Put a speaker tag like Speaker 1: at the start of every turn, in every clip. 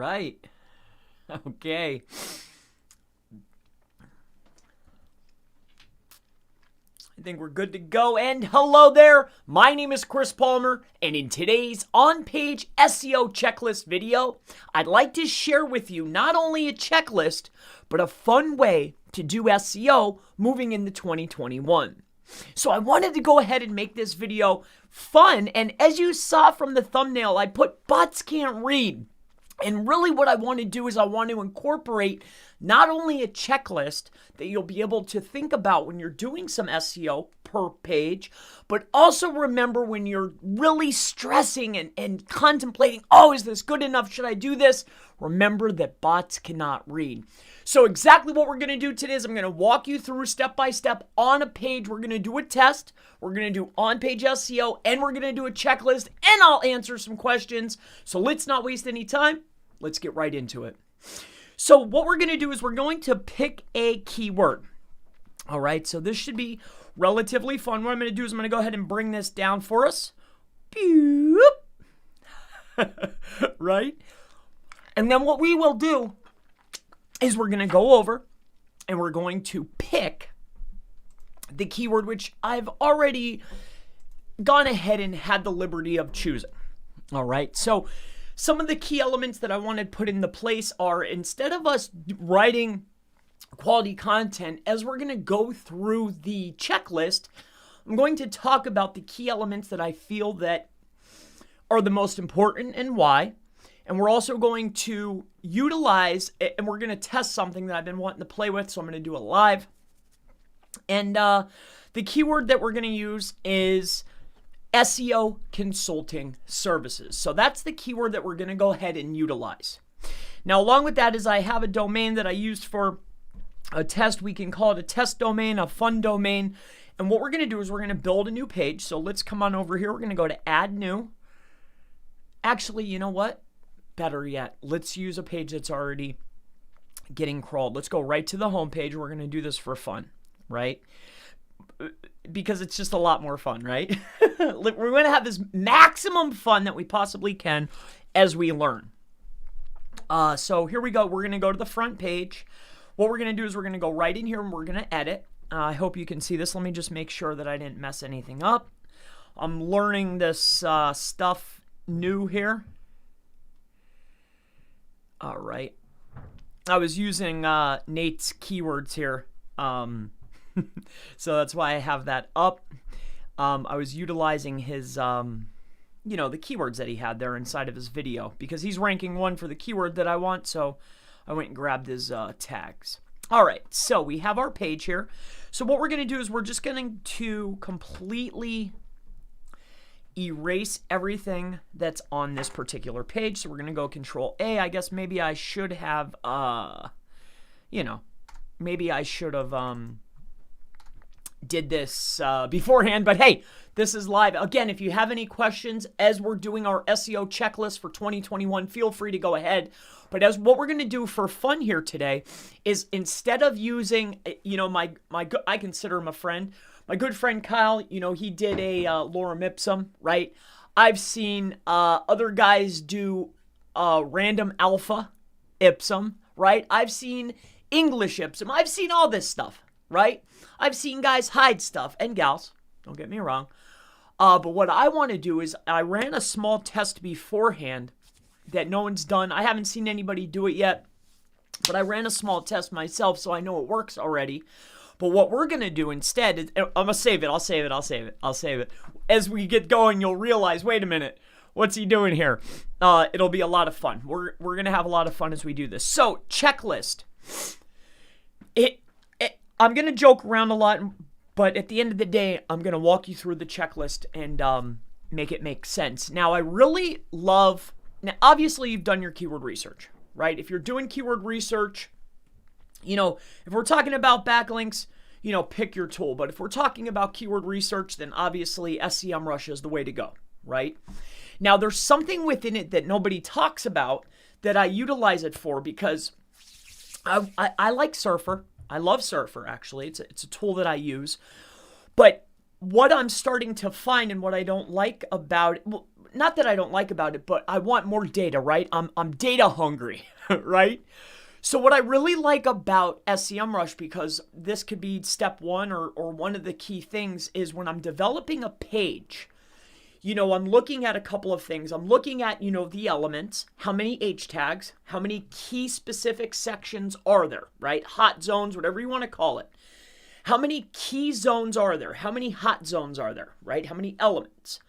Speaker 1: right. Okay. I think we're good to go. And hello there. My name is Chris Palmer, and in today's on-page SEO checklist video, I'd like to share with you not only a checklist, but a fun way to do SEO moving into 2021. So I wanted to go ahead and make this video fun, and as you saw from the thumbnail, I put bots can't read. And really what I want to do is I want to incorporate not only a checklist that you'll be able to think about when you're doing some SEO per page, but also remember when you're really stressing and contemplating, oh, is this good enough? Should I do this? Remember that bots cannot read. So exactly what we're going to do today is I'm going to walk you through step by step on a page. We're going to do a test. We're going to do on-page SEO, and we're going to do a checklist, and I'll answer some questions. So let's not waste any time. Let's get right into it. So what we're going to do is we're going to pick a keyword. All right, so this should be relatively fun. What I'm going to do is I'm going to go ahead and bring this down for us. Right? And then what we will do is we're going to go over and we're going to pick the keyword which I've already gone ahead and had the liberty of choosing. All right, so some of the key elements that I want to put into place are, instead of us writing quality content, as we're going to go through the checklist, I'm going to talk about the key elements that I feel that are the most important and why. And we're also going to utilize, and we're going to test something that I've been wanting to play with, so I'm going to do it live. And the keyword that we're going to use is SEO consulting services. So that's the keyword that we're going to go ahead and utilize. Now, along with that is I have a domain that I used for a test. We can call it a test domain, a fun domain. And what we're going to do is we're going to build a new page. So let's come on over here. We're going to go to add new. Actually, you know what? Better yet, let's use a page that's already getting crawled. Let's go right to the home page. We're going to do this for fun, right? Because it's just a lot more fun, right? We're going to have this maximum fun that we possibly can as we learn. So here we go. We're going to go to the front page. What we're going to do is we're going to go right in here and we're going to edit. I hope you can see this. Let me just make sure that I didn't mess anything up. I'm learning this stuff new here. All right. I was using Nate's keywords here. So that's why I have that up. I was utilizing his, the keywords that he had there inside of his video, because he's ranking 1 for the keyword that I want. So I went and grabbed his tags. All right, so we have our page here. So what we're going to do is we're just going to completely erase everything that's on this particular page. So we're going to go Control A. I guess maybe I should have, maybe I should have did this beforehand, but hey, this is live. Again, if you have any questions as we're doing our SEO checklist for 2021, feel free to go ahead. But as what we're going to do for fun here today is, instead of using, I consider him a friend, my good friend Kyle, he did a lorem ipsum, right? I've seen other guys do random alpha ipsum, right? I've seen English ipsum. I've seen all this stuff, right? I've seen guys hide stuff, and gals, don't get me wrong. But what I want to do is, I ran a small test beforehand that no one's done. I haven't seen anybody do it yet, but I ran a small test myself, so I know it works already. But what we're going to do instead is, I'm going to save it. I'll save it. As we get going, you'll realize, wait a minute, what's he doing here? It'll be a lot of fun. We're going to have a lot of fun as we do this. So, checklist. I'm going to joke around a lot, but at the end of the day, I'm going to walk you through the checklist and make it make sense. Now, I really love, now obviously you've done your keyword research, right? If you're doing keyword research, if we're talking about backlinks, pick your tool. But if we're talking about keyword research, then obviously SEMrush is the way to go, right? Now, there's something within it that nobody talks about that I utilize it for, because I like Surfer. I love Surfer, actually. It's a tool that I use. But what I'm starting to find and what I don't like about it, well, not that I don't like about it, but I want more data, right? I'm data hungry, right? So what I really like about SEMrush, because this could be step one or one of the key things, is when I'm developing a page, I'm looking at a couple of things. I'm looking at, the elements, how many H tags, how many key specific sections are there, right? Hot zones, whatever you want to call it. How many key zones are there? How many hot zones are there, right? How many elements?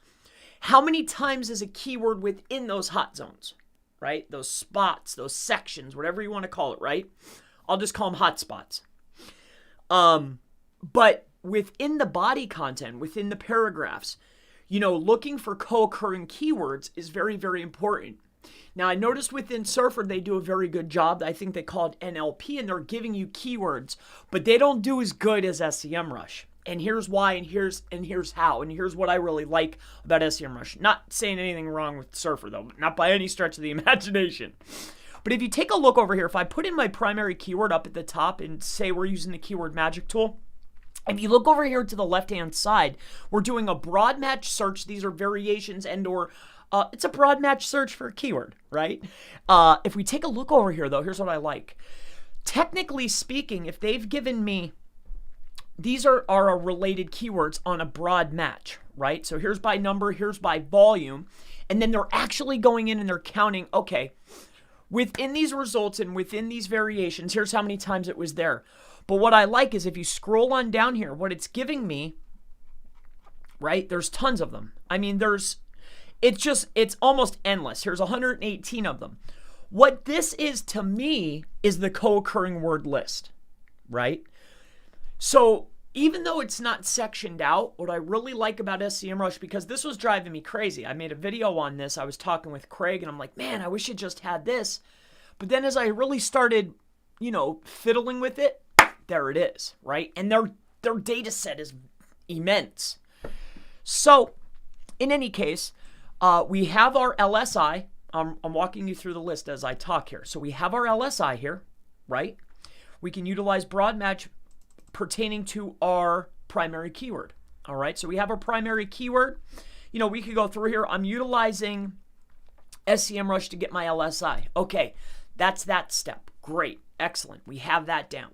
Speaker 1: How many times is a keyword within those hot zones, right? Those spots, those sections, whatever you want to call it, right? I'll just call them hot spots. But within the body content, within the paragraphs, looking for co-occurring keywords is very, very important. Now, I noticed within SERP they do a very good job. I think they call it NLP, and they're giving you keywords, but they don't do as good as SEMrush. And here's why, and here's how, and here's what I really like about SEMrush. Not saying anything wrong with SERP, though, not by any stretch of the imagination. But if you take a look over here, if I put in my primary keyword up at the top and say we're using the keyword magic tool, if you look over here to the left-hand side, we're doing a broad match search. These are variations and/or it's a broad match search for a keyword, right? If we take a look over here, though, here's what I like. Technically speaking, if they've given me, these are related keywords on a broad match, right? So here's by number, here's by volume, and then they're actually going in and they're counting, okay, within these results and within these variations, here's how many times it was there. But what I like is if you scroll on down here, what it's giving me, right, there's tons of them. I mean, it's almost endless. Here's 118 of them. What this is to me is the co-occurring word list, right? So even though it's not sectioned out, what I really like about SEMrush, because this was driving me crazy. I made a video on this. I was talking with Craig and I'm like, man, I wish it just had this. But then as I really started, fiddling with it, there it is, right? And their data set is immense. So in any case, we have our LSI. I'm walking you through the list as I talk here. So we have our LSI here, right? We can utilize broad match pertaining to our primary keyword. All right, so we have our primary keyword. We could go through here. I'm utilizing SEMrush to get my LSI. Okay, that's that step. Great, excellent. We have that down.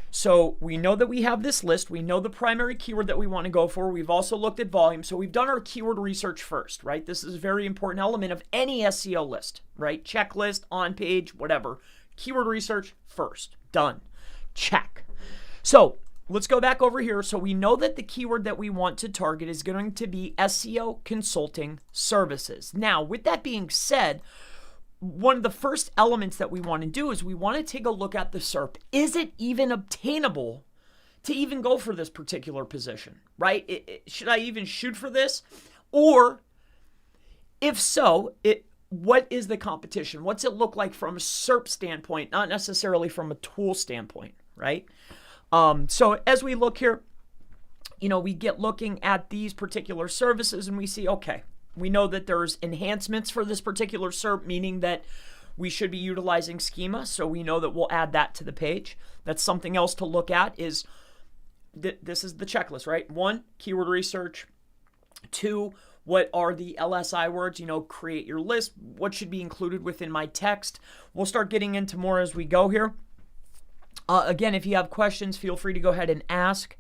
Speaker 1: So we know that we have this list. We know the primary keyword that we want to go for. We've also looked at volume. So we've done our keyword research first, right? This is a very important element of any SEO list, right? Checklist, on page, whatever. Keyword research first. Done. Check. So let's go back over here. So we know that the keyword that we want to target is going to be SEO consulting services. Now, with that being said, one of the first elements that we want to do is we want to take a look at the SERP. Is it even obtainable to even go for this particular position, right? Should I even shoot for this? Or if so, what is the competition? What's it look like from a SERP standpoint, not necessarily from a tool standpoint, right? So as we look here, we get looking at these particular services and we see, okay, we know that there's enhancements for this particular SERP, meaning that we should be utilizing schema. So we know that we'll add that to the page. That's something else to look at is this is the checklist, right? 1, keyword research. 2, what are the LSI words? Create your list. What should be included within my text? We'll start getting into more as we go here. Again, if you have questions, feel free to go ahead and ask.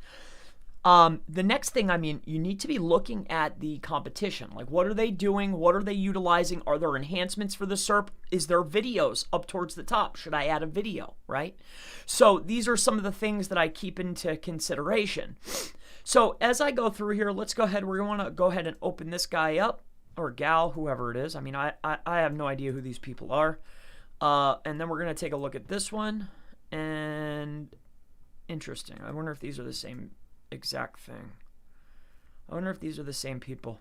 Speaker 1: The next thing, you need to be looking at the competition. Like, what are they doing? What are they utilizing? Are there enhancements for the SERP? Is there videos up towards the top? Should I add a video, right? So these are some of the things that I keep into consideration. So as I go through here, let's go ahead. We're going to go ahead and open this guy up, or gal, whoever it is. I have no idea who these people are. And then we're going to take a look at this one. And interesting. I wonder if these are the same exact thing. I wonder if these are the same people.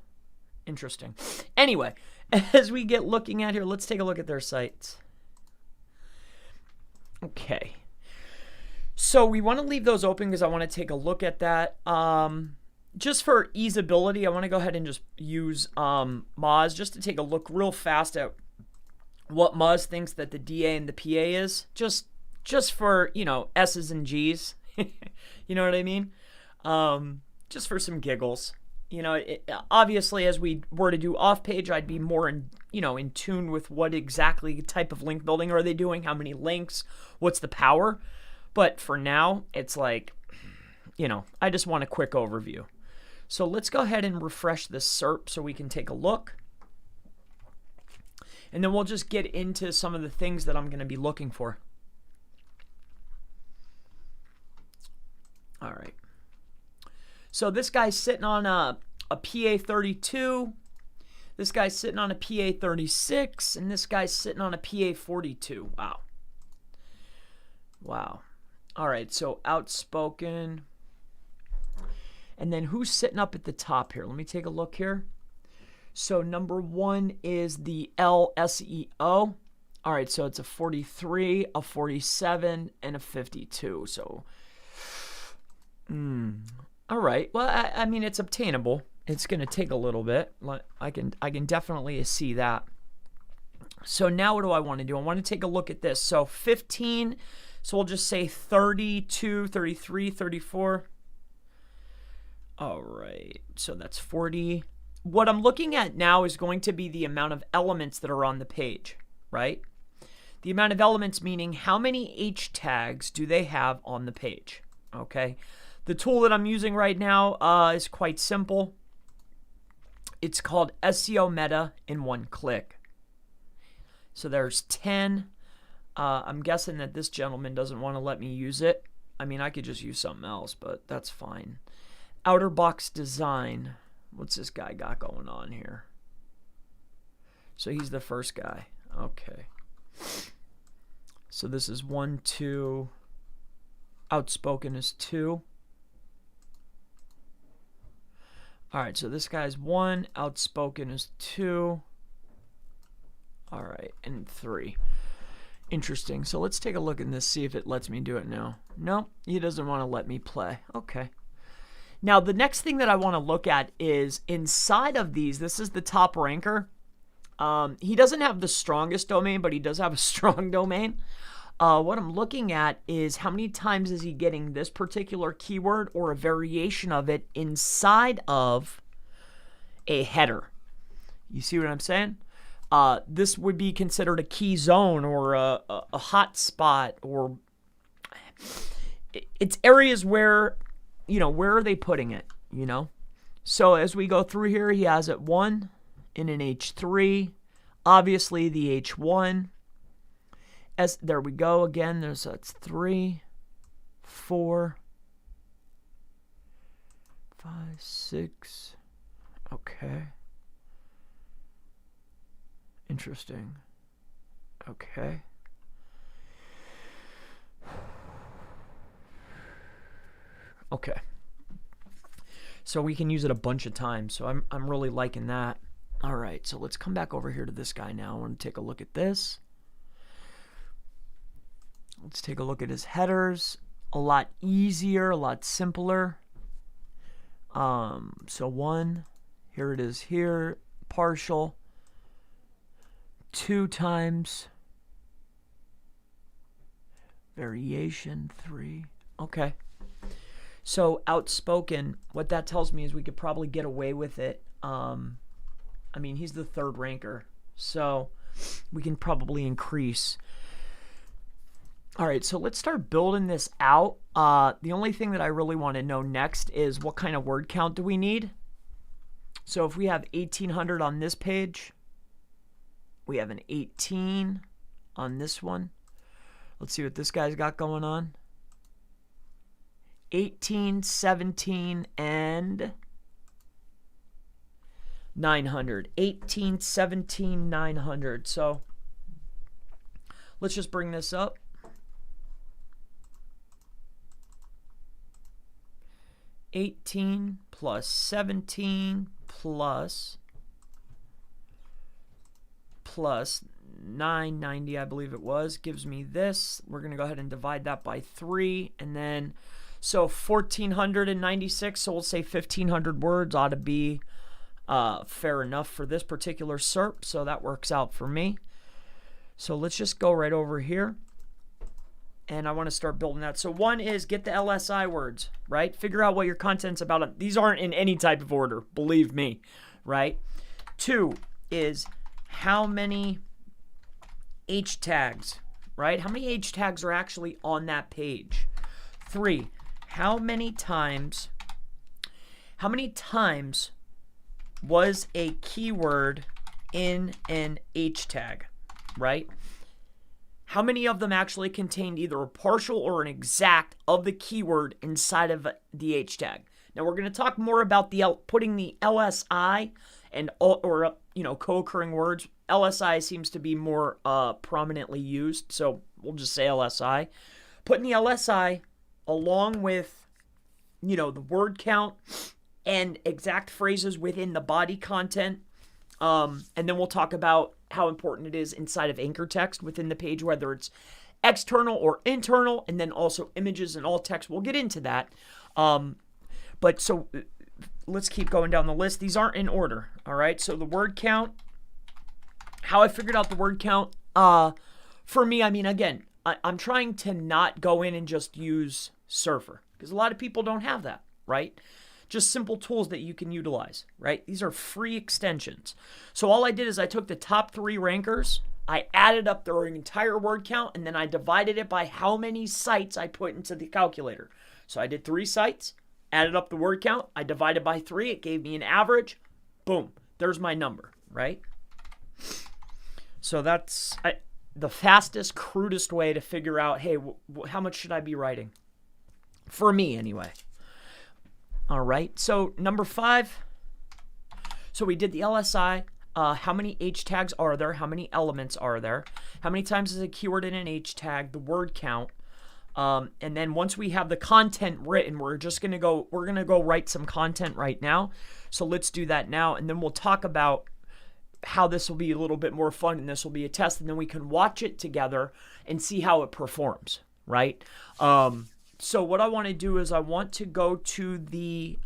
Speaker 1: Interesting. Anyway, as we get looking at here, let's take a look at their sites. Okay. So we want to leave those open because I want to take a look at that. Just for easeability, I want to go ahead and just use Moz just to take a look real fast at what Moz thinks that the DA and the PA is. Just for, S's and G's. You know what I mean? just for some giggles. Obviously, as we were to do off page, I'd be more in tune with what exactly type of link building are they doing, how many links, what's the power. But for now, it's like, I just want a quick overview. So let's go ahead and refresh this SERP so we can take a look. And then we'll just get into some of the things that I'm going to be looking for. All right. So this guy's sitting on a PA 32. This guy's sitting on a PA 36. And this guy's sitting on a PA 42. Wow. Wow. All right. So outspoken. And then who's sitting up at the top here? Let me take a look here. So number 1 is the SEO. All right. So it's a 43, a 47, and a 52. So, all right. Well, I mean, it's obtainable. It's going to take a little bit. I can definitely see that. So now what do I want to do? I want to take a look at this. So 15. So we'll just say 32, 33, 34. All right. So that's 40. What I'm looking at now is going to be the amount of elements that are on the page, right? The amount of elements meaning how many H tags do they have on the page, okay? The tool that I'm using right now is quite simple. It's called SEO Meta in one click. So there's 10. I'm guessing that this gentleman doesn't want to let me use it. I mean, I could just use something else, but that's fine. Outer box design. What's this guy got going on here? So he's the first guy. Okay. So this is 1, 2. Outspoken is 2. All right, so this guy's 1. Outspoken is 2. All right, and 3. Interesting. So let's take a look at this, see if it lets me do it now. No, he doesn't want to let me play. Okay. Now, the next thing that I want to look at is inside of these, this is the top ranker. He doesn't have the strongest domain, but he does have a strong domain. What I'm looking at is how many times is he getting this particular keyword or a variation of it inside of a header. You see what I'm saying? This would be considered a key zone or a hot spot, or it's areas where, where are they putting it, So as we go through here, he has it 1 in an H3, obviously the H1. There we go again. That's 3, 4, 5, 6. Okay. Interesting. Okay. Okay. So we can use it a bunch of times. So I'm really liking that. All right. So let's come back over here to this guy now. I want to take a look at this. Let's take a look at his headers. A lot easier, a lot simpler. So 1, here it is here, partial. 2 times. Variation 3. Okay. So outspoken, what that tells me is we could probably get away with it. I mean, he's the 3rd ranker, so we can probably increase. All right, so let's start building this out. The only thing that I really want to know next is what kind of word count do we need? So if we have 1,800 on this page, we have an 18 on this one. Let's see what this guy's got going on. 18, 17, and 900. 18, 17, 900. So let's just bring this up. 18 plus 17 plus 990, I believe it was, gives me this. We're going to go ahead and divide that by 3. And then, so 1,496, so we'll say 1,500 words ought to be fair enough for this particular SERP. So that works out for me. So let's just go right over here. and I want to start building that. So 1 is get the LSI words, right? Figure out what your content's about. These aren't in any type of order, believe me, right? 2 is how many H tags, right? How many H tags are actually on that page? 3, how many times was a keyword in an H tag, right? How many of them actually contained either a partial or an exact of the keyword inside of the H tag? Now we're going to talk more about putting the LSI and co-occurring words. LSI seems to be more prominently used, so we'll just say LSI. Putting the LSI along with the word count and exact phrases within the body content. And then we'll talk about how important it is inside of anchor text within the page, whether it's external or internal, and then also images and alt text. We'll get into that. But so let's keep going down the list. These aren't in order, all right? So the word count, how I figured out the word count, for me, I mean, again, I'm trying to not go in and just use Surfer because a lot of people don't have that, right? Just simple tools that you can utilize, right? These are free extensions. So all I did is I took the top 3 rankers, I added up their entire word count, and then I divided it by how many sites I put into the calculator. So I did 3 sites, added up the word count, I divided by 3, it gave me an average, boom, there's my number, right? So that's the fastest, crudest way to figure out, hey, how much should I be writing? For me, anyway. All right, so number 5. So we did the LSI. How many H tags are there? How many elements are there? How many times is a keyword in an H tag? The word count. And then once we have the content written, we're gonna go write some content right now. So let's do that now, and then we'll talk about how this will be a little bit more fun, and this will be a test, and then we can watch it together and see how it performs, right? So what I want to do is I want to go to the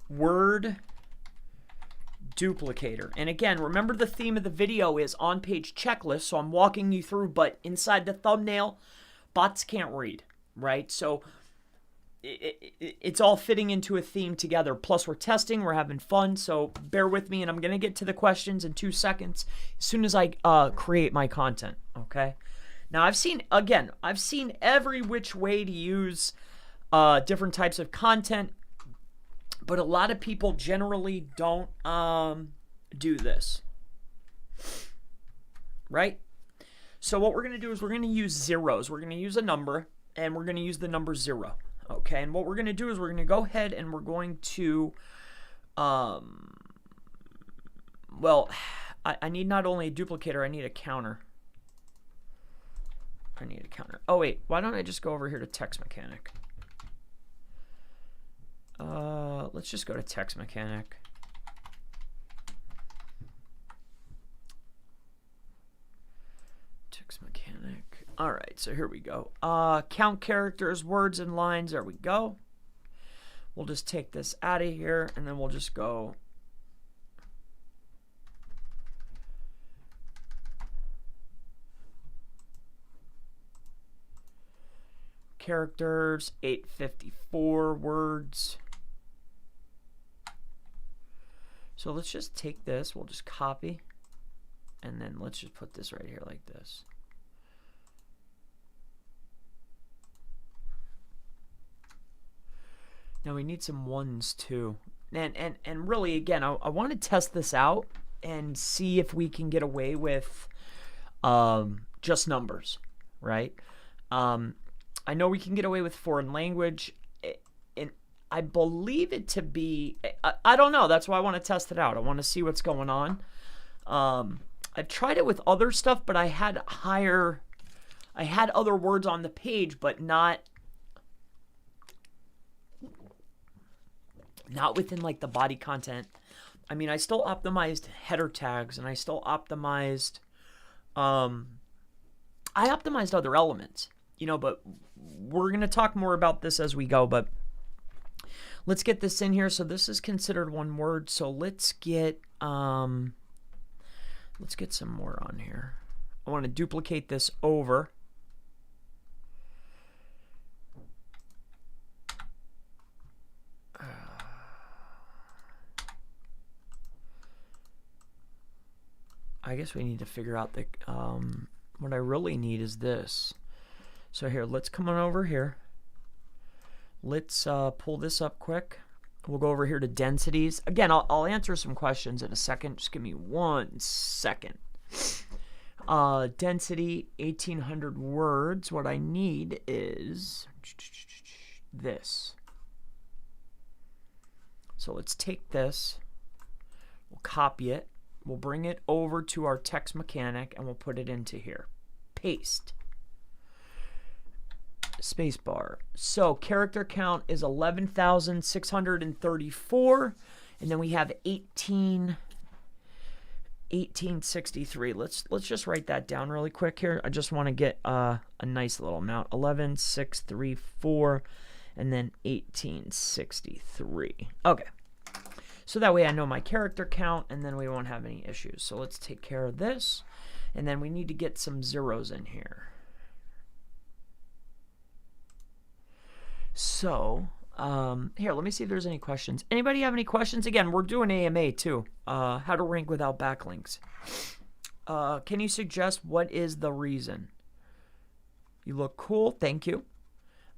Speaker 1: word duplicator. And again, remember the theme of the video is on-page checklist, so I'm walking you through, but inside the thumbnail, bots can't read, right? So it's all fitting into a theme together. Plus we're testing, we're having fun, so bear with me, and I'm going to get to the questions in 2 seconds as soon as I create my content, okay? Now, I've seen every which way to use different types of content, but a lot of people generally don't do this, right? So what we're going to do is we're going to use zeros. We're going to use a number, and we're going to use the number 0, okay? And what we're going to do is we're going to go ahead and we're going to, I need not only a duplicator, I need a counter. I need a counter. Oh, wait. Why don't I just go over here to text mechanic? Let's just go to text mechanic. Text mechanic. All right, so here we go. Count characters, words, and lines. There we go. We'll just take this out of here, and then we'll just go characters, 854 words. So let's just take this, we'll just copy, and then let's just put this right here like this. Now we need some ones too. And really, again, I want to test this out and see if we can get away with just numbers, right? I know we can get away with foreign language, and I believe it to be, I don't know, that's why I want to test it out. I want to see what's going on. I've tried it with other stuff, but I had other words on the page, but not within like the body content. I mean, I still optimized header tags, and I still optimized, I optimized other elements, but we're going to talk more about this as we go, but let's get this in here. So this is considered one word. So let's get some more on here. I want to duplicate this over. I guess we need to figure out the, what I really need is this. So here, let's come on over here. Let's pull this up quick. We'll go over here to densities. Again, I'll answer some questions in a second. Just give me 1 second. Density, 1,800 words. What I need is this. So let's take this. We'll copy it. We'll bring it over to our text mechanic and we'll put it into here. Paste. Spacebar. So character count is 11,634, and then we have 1863. Let's just write that down really quick here. I just want to get a nice little amount. 11,634, and then 1863. Okay. So that way I know my character count, and then we won't have any issues. So let's take care of this, and then we need to get some zeros in here. So, here, let me see if there's any questions. Anybody have any questions? Again, we're doing AMA too. How to rank without backlinks. Can you suggest what is the reason? You look cool. Thank you.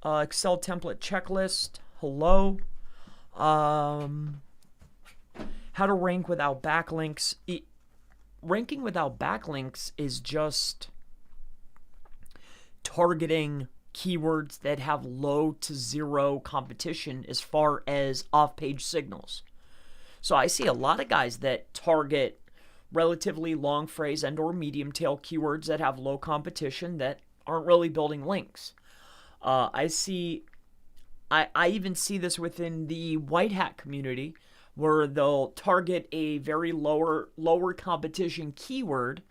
Speaker 1: Excel template checklist. Hello. How to rank without backlinks. Ranking without backlinks is just targeting keywords that have low to zero competition as far as off-page signals. So I see a lot of guys that target relatively long phrase and or medium tail keywords that have low competition that aren't really building links. I even see this within the white hat community where they'll target a very lower competition keyword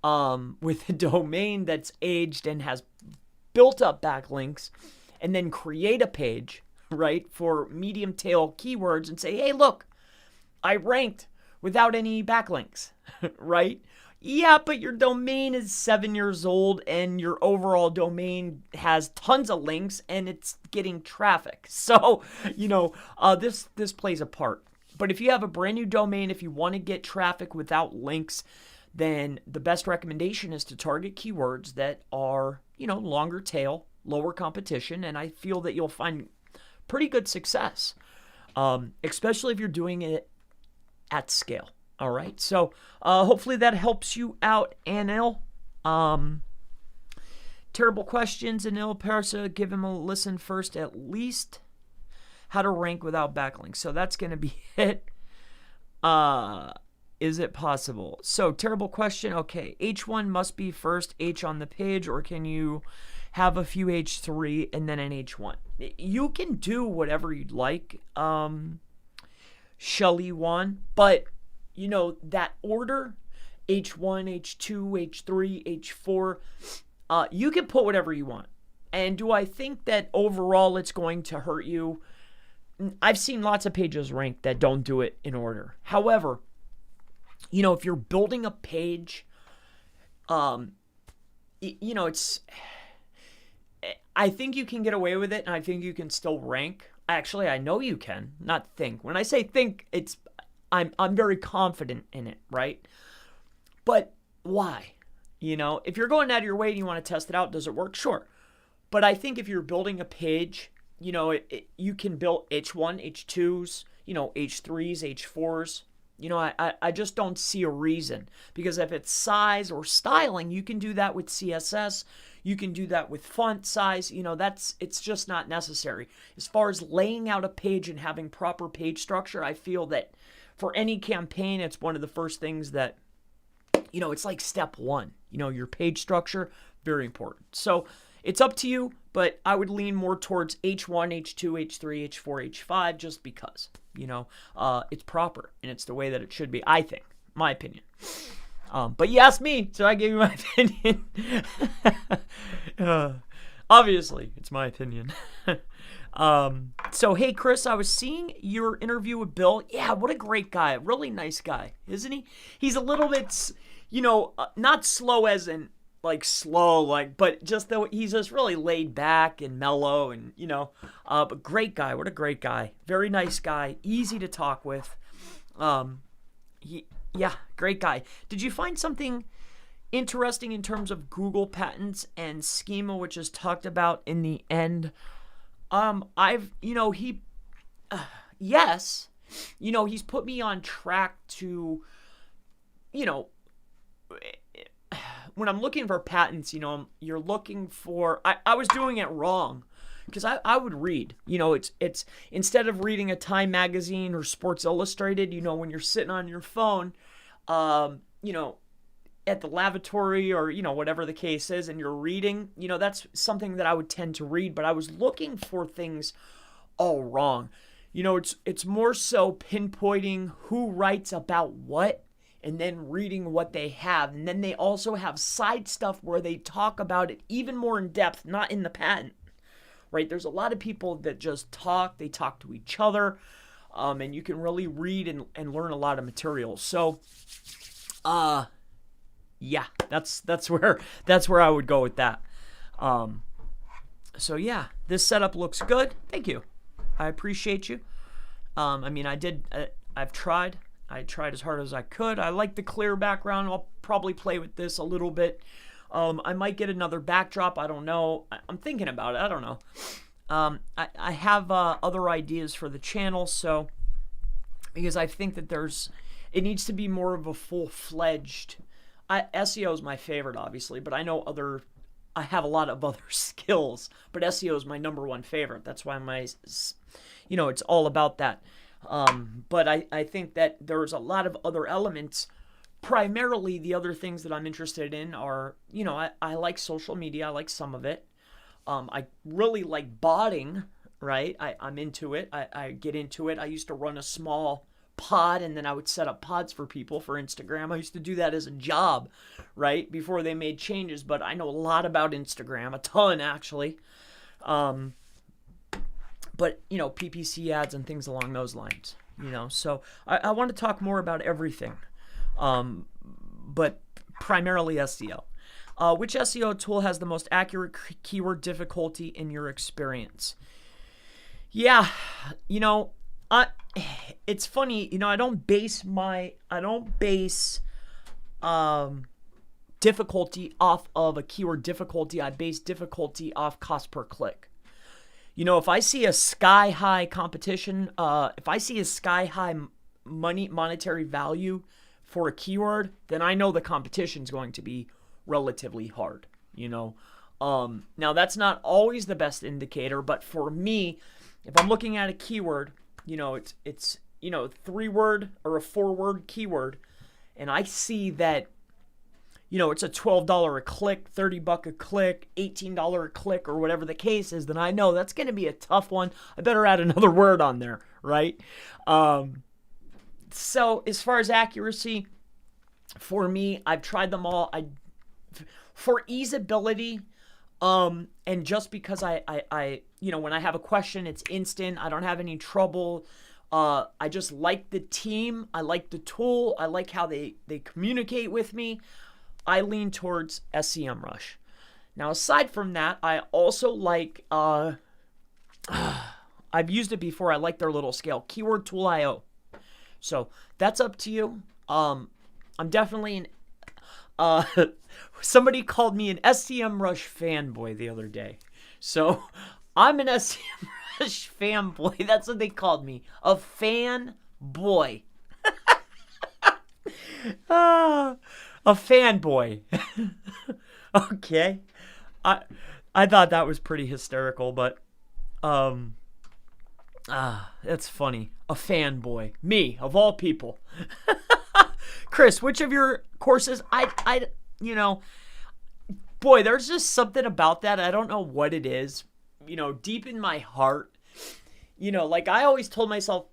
Speaker 1: with a domain that's aged and has built up backlinks, and then create a page, right, for medium tail keywords and say, hey, look, I ranked without any backlinks, right? Yeah, but your domain is 7 years old and your overall domain has tons of links and it's getting traffic. So, this plays a part. But if you have a brand new domain, if you want to get traffic without links, then the best recommendation is to target keywords that are, longer tail, lower competition, and I feel that you'll find pretty good success, especially if you're doing it at scale. All right, so hopefully that helps you out, Anil. Terrible questions, Anil Parsa. Give him a listen first, at least. How to rank without backlinks. So that's going to be it. Is it possible? So, terrible question. Okay, H1 must be first H on the page, or can you have a few H3 and then an H1? You can do whatever you'd like, Shelly Wan, but, that order, H1, H2, H3, H4, you can put whatever you want. And do I think that overall it's going to hurt you? I've seen lots of pages ranked that don't do it in order. However, if you're building a page, it's, I think you can get away with it, and I think you can still rank. Actually, I know you can, not think. When I say think, I'm very confident in it, right? But why? If you're going out of your way and you want to test it out, does it work? Sure. But I think if you're building a page, you can build H1, H2s, H3s, H4s. I just don't see a reason, because if it's size or styling, you can do that with CSS. You can do that with font size. It's just not necessary. As far as laying out a page and having proper page structure, I feel that for any campaign, it's one of the first things that, it's like step one. Your page structure, very important. So it's up to you, but I would lean more towards H1, H2, H3, H4, H5, just because, it's proper and it's the way that it should be, I think, my opinion. But you asked me, so I gave you my opinion. Obviously, it's my opinion. So, hey, Chris, I was seeing your interview with Bill. Yeah, what a great guy. Really nice guy, isn't he? He's a little bit not slow as in like slow, like, but just though he's just really laid back and mellow, and but great guy. What a great guy. Very nice guy. Easy to talk with. Great guy. Did you find something interesting in terms of Google patents and schema, which is talked about in the end? Yes, he's put me on track to, when I'm looking for patents, you're looking for, I was doing it wrong, because I would read, it's instead of reading a Time magazine or Sports Illustrated, when you're sitting on your phone, at the lavatory or, whatever the case is, and you're reading, that's something that I would tend to read, but I was looking for things all wrong. It's more so pinpointing who writes about what, and then reading what they have. And then they also have side stuff where they talk about it even more in depth, not in the patent, right? There's a lot of people that just talk. They talk to each other, and you can really read and learn a lot of material. So, that's where I would go with that. This setup looks good. Thank you. I appreciate you. I've tried. I tried as hard as I could. I like the clear background. I'll probably play with this a little bit. I might get another backdrop. I don't know. I'm thinking about it. I don't know. I have other ideas for the channel, so because I think that it needs to be more of a full-fledged. SEO is my favorite, obviously, but I have a lot of other skills, but SEO is my number one favorite. That's why it's all about that. But I think that there's a lot of other elements. Primarily, the other things that I'm interested in are, I like social media. I like some of it. I really like botting, right? I'm into it. I get into it. I used to run a small pod, and then I would set up pods for people for Instagram. I used to do that as a job, right? Before they made changes, but I know a lot about Instagram, a ton actually. But, PPC ads and things along those lines, So I want to talk more about everything, but primarily SEO. Which SEO tool has the most accurate keyword difficulty in your experience? Yeah, it's funny, I don't base difficulty off of a keyword difficulty. I base difficulty off cost per click. If I see a sky-high competition, if I see a sky-high monetary value for a keyword, then I know the competition's going to be relatively hard, Now, that's not always the best indicator, but for me, if I'm looking at a keyword, it's 3-word or a 4-word keyword, and I see that, it's a $12 a click, $30 a click, $18 a click, or whatever the case is, then I know that's going to be a tough one. I better add another word on there, right? So as far as accuracy, for me, I've tried them all. For easeability, and just because I when I have a question, it's instant. I don't have any trouble. I just like the team. I like the tool. I like how they communicate with me. I lean towards SEMrush. Now, aside from that, I also like, I've used it before. I like their little scale, Keyword Tool IO. So that's up to you. I'm definitely somebody called me an SEMrush fanboy the other day. So I'm an SEMrush fanboy. That's what they called me, a fanboy. A fanboy. Okay. I thought that was pretty hysterical, but that's funny. A fanboy. Me, of all people. Chris, which of your courses boy, there's just something about that. I don't know what it is. Deep in my heart. Like I always told myself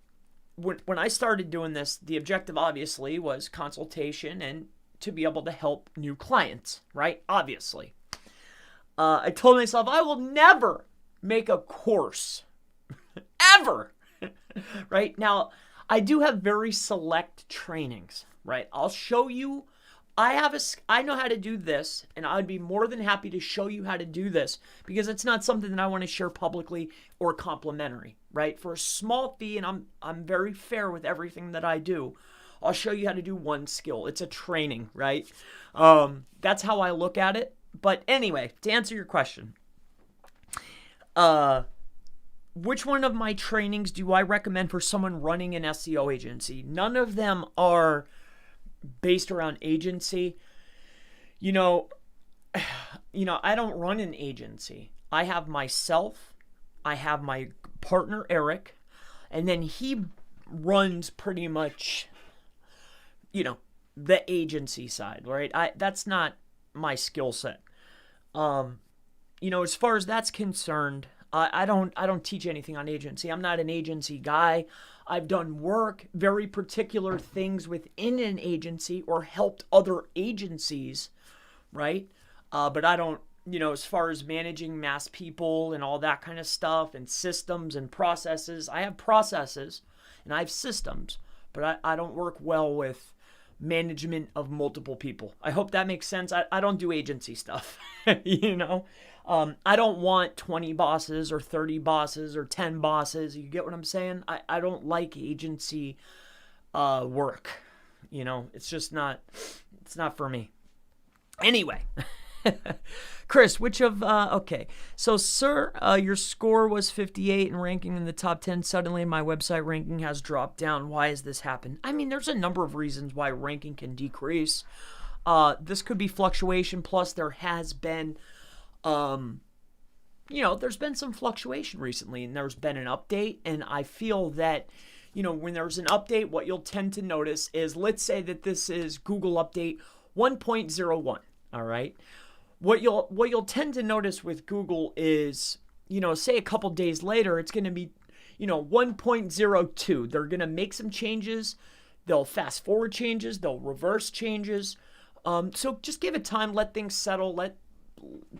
Speaker 1: when I started doing this, the objective obviously was consultation and to be able to help new clients, right? Obviously. I told myself I will never make a course. Ever. Right? Now, I do have very select trainings, right? I'll show you I know how to do this, and I'd be more than happy to show you how to do this, because it's not something that I want to share publicly or complimentary, right? For a small fee, and I'm very fair with everything that I do, I'll show you how to do one skill. It's a training, right? That's how I look at it. But anyway, to answer your question, which one of my trainings do I recommend for someone running an SEO agency? None of them are based around agency. I don't run an agency. I have myself, I have my partner Eric, and then he runs pretty much, the agency side, right? That's not my skill set. As far as that's concerned, I don't teach anything on agency. I'm not an agency guy. I've done work, very particular things within an agency, or helped other agencies, right? But I don't, as far as managing mass people and all that kind of stuff, and systems and processes, I have processes and I have systems, but I don't work well with management of multiple people. I hope that makes sense. I don't do agency stuff, I don't want 20 bosses or 30 bosses or 10 bosses. You get what I'm saying? I don't like agency work. It's just it's not for me. Anyway, Chris, okay. So, sir, your score was 58 and ranking in the top 10. Suddenly, my website ranking has dropped down. Why has this happened? I mean, there's a number of reasons why ranking can decrease. This could be fluctuation, plus there has been, there's been some fluctuation recently, and there's been an update, and I feel that, when there's an update, what you'll tend to notice is, let's say that this is Google Update 1.01, all right? What you'll tend to notice with Google is, say a couple days later, it's going to be, 1.02. They're going to make some changes. They'll fast forward changes. They'll reverse changes. So just give it time. Let things settle.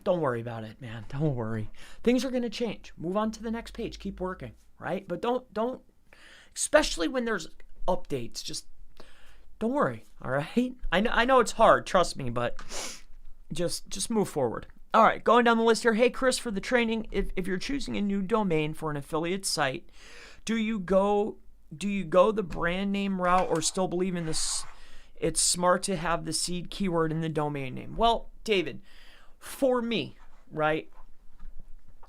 Speaker 1: Don't worry about it, man. Don't worry. Things are going to change. Move on to the next page. Keep working, right? But don't, especially when there's updates, just don't worry, all right? I know it's hard, trust me, but just move forward. All right, going down the list here. Hey, Chris, for the training, if you're choosing a new domain for an affiliate site, do you go the brand name route, or still believe in this? It's smart to have the seed keyword in the domain name. Well, David, for me, right,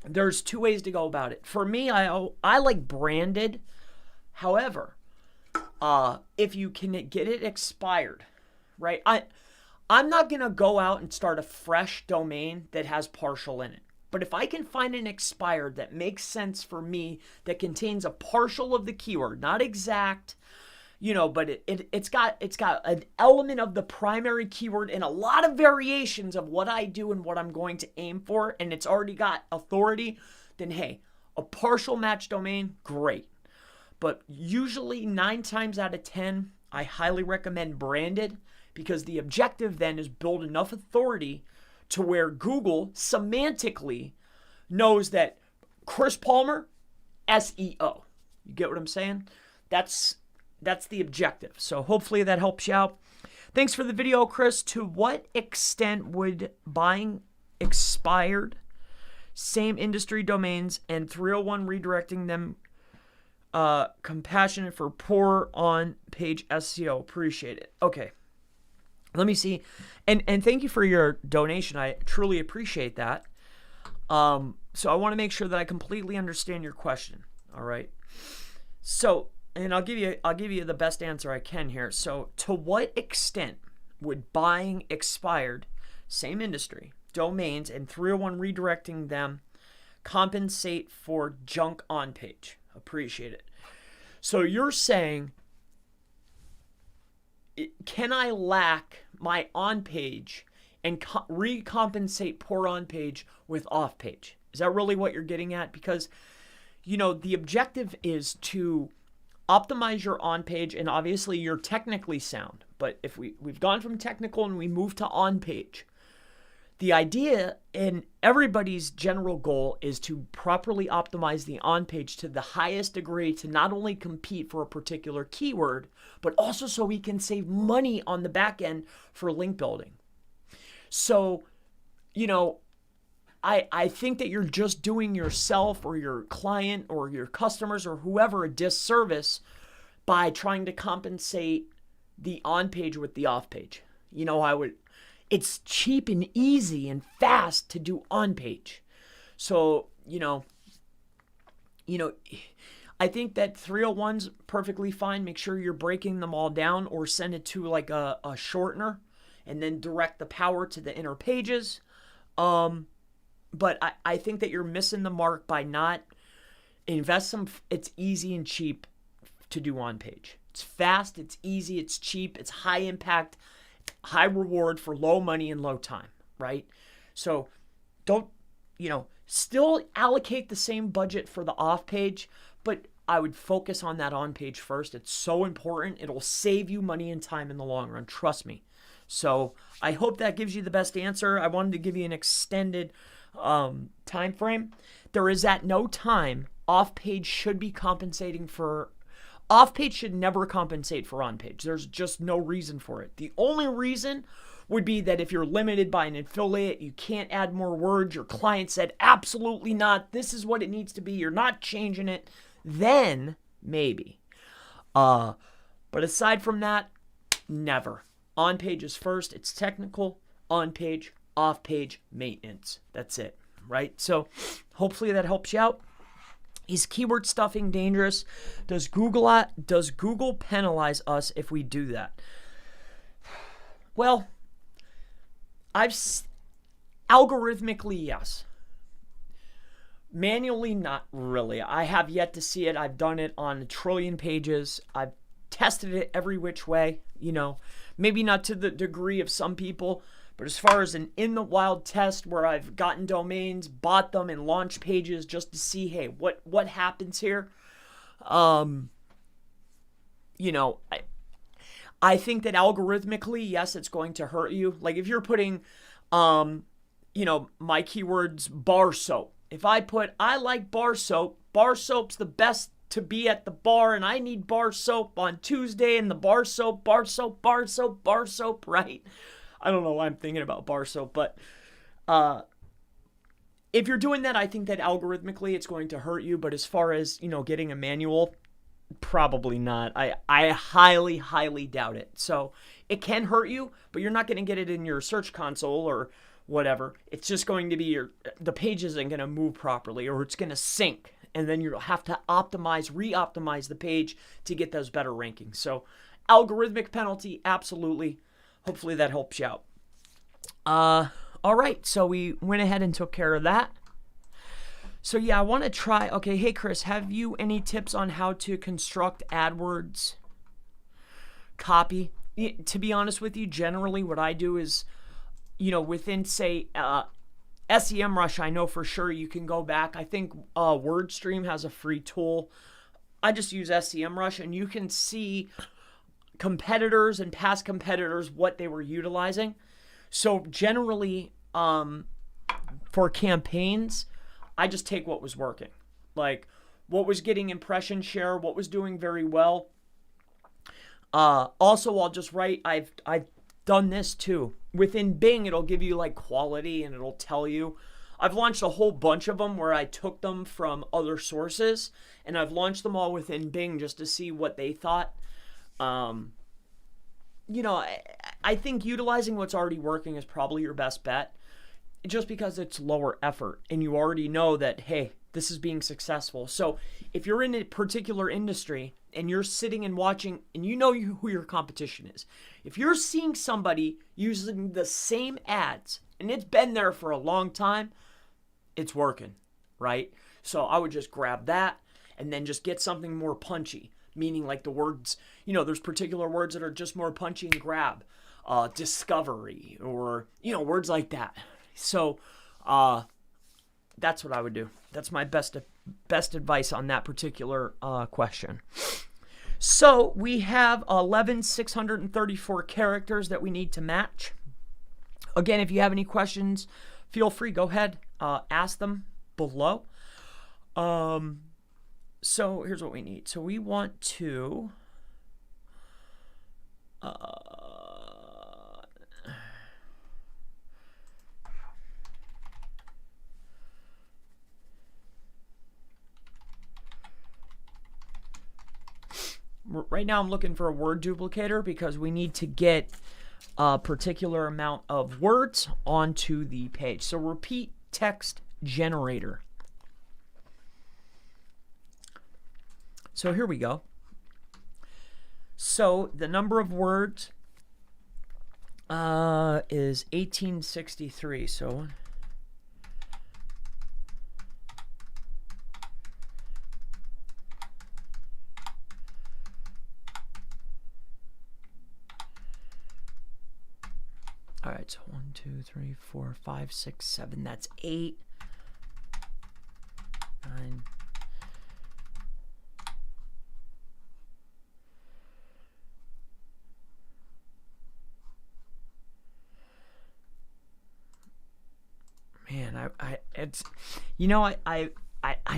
Speaker 1: there's two ways to go about it. For me, I like branded. However, if you can get it expired, right, I'm not going to go out and start a fresh domain that has partial in it. But if I can find an expired that makes sense for me, that contains a partial of the keyword, not exact, but it's got an element of the primary keyword and a lot of variations of what I do and what I'm going to aim for, and it's already got authority, then hey, a partial match domain, great. But usually 9 times out of 10, I highly recommend branded, because the objective then is build enough authority to where Google semantically knows that Chris Palmer, SEO. You get what I'm saying? That's the objective. So hopefully that helps you out. Thanks for the video, Chris. To what extent would buying expired same industry domains and 301 redirecting them compassionate for poor on-page SEO? Appreciate it. Okay. Let me see. And thank you for your donation. I truly appreciate that. So I want to make sure that I completely understand your question. All right. So, and I'll give you the best answer I can here. So, to what extent would buying expired, same industry, domains and 301 redirecting them compensate for junk on page? Appreciate it. So you're saying, can I lack my on page and recompensate poor on page with off page? Is that really what you're getting at? Because, the objective is to optimize your on page, and obviously you're technically sound. But if we've gone from technical and we move to on page, the idea and everybody's general goal is to properly optimize the on-page to the highest degree to not only compete for a particular keyword, but also so we can save money on the back end for link building. So, I think that you're just doing yourself or your client or your customers or whoever a disservice by trying to compensate the on-page with the off-page. It's cheap and easy and fast to do on-page. So, I think that 301's perfectly fine. Make sure you're breaking them all down or send it to like a shortener and then direct the power to the inner pages. But I think that you're missing the mark by not it's easy and cheap to do on-page. It's fast, it's easy, it's cheap, it's high impact, high reward for low money and low time, right? So don't, still allocate the same budget for the off-page, but I would focus on that on-page first. It's so important. It'll save you money and time in the long run. Trust me. So I hope that gives you the best answer. I wanted to give you an extended time frame. There is at no time off-page should be compensating for off-page should never compensate for on-page. There's just no reason for it. The only reason would be that if you're limited by an affiliate, you can't add more words, your client said absolutely not, this is what it needs to be, you're not changing it, then maybe. But aside from that, never. On-page is first, it's technical, on-page, off-page, maintenance. That's it, right? So hopefully that helps you out. Is keyword stuffing dangerous? Does Google penalize us if we do that? Well, algorithmically, yes. Manually, not really. I have yet to see it. I've done it on a trillion pages. I've tested it every which way, maybe not to the degree of some people, but as far as an in the wild test where I've gotten domains, bought them, and launched pages just to see, hey, what happens here? I think that algorithmically, yes, it's going to hurt you. Like if you're putting, my keywords bar soap. If I put, I like bar soap's the best to be at the bar, and I need bar soap on Tuesday, and the bar soap, right? I don't know why I'm thinking about bar soap, but if you're doing that, I think that algorithmically it's going to hurt you. But as far as, getting a manual, probably not. I highly, highly doubt it. So it can hurt you, but you're not going to get it in your search console or whatever. It's just going to be the page isn't going to move properly, or it's going to sync. And then you'll have to re-optimize the page to get those better rankings. So algorithmic penalty, absolutely. Hopefully that helps you out. All right, so we went ahead and took care of that. So yeah, I want to try. Okay, hey Chris, have you any tips on how to construct AdWords copy? To be honest with you, generally what I do is, within say SEMrush, I know for sure you can go back. I think Wordstream has a free tool. I just use SEMrush, and you can see competitors and past competitors, what they were utilizing. So generally, for campaigns, I just take what was working. Like, what was getting impression share, what was doing very well. Also, I'll just write, I've done this too. Within Bing, it'll give you like quality, and it'll tell you. I've launched a whole bunch of them where I took them from other sources, and I've launched them all within Bing just to see what they thought. I think utilizing what's already working is probably your best bet, just because it's lower effort and you already know that, hey, this is being successful. So if you're in a particular industry and you're sitting and watching and you know who your competition is, if you're seeing somebody using the same ads and it's been there for a long time, it's working, right? So I would just grab that and then just get something more punchy. Meaning like the words, there's particular words that are just more punchy and grab. Discovery or, words like that. So that's what I would do. That's my best advice on that particular question. So we have 11,634 characters that we need to match. Again, if you have any questions, feel free, go ahead, ask them below. So here's what we need. So we want to right now I'm looking for a word duplicator because we need to get a particular amount of words onto the page. So repeat text generator. So here we go. So the number of words is 1863. So all right, so 1, 2, 3, 4, 5, 6, 7. That's 8, 9. Man, it's, you know, I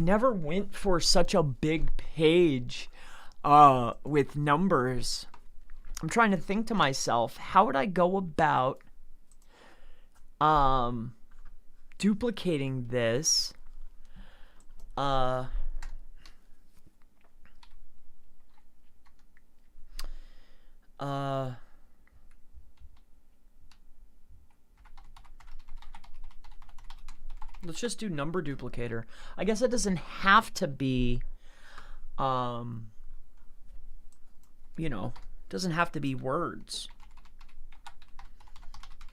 Speaker 1: never went for such a big page with numbers. I'm trying to think to myself, how would I go about duplicating this? Let's just do number duplicator. I guess it doesn't have to be, you know, doesn't have to be words.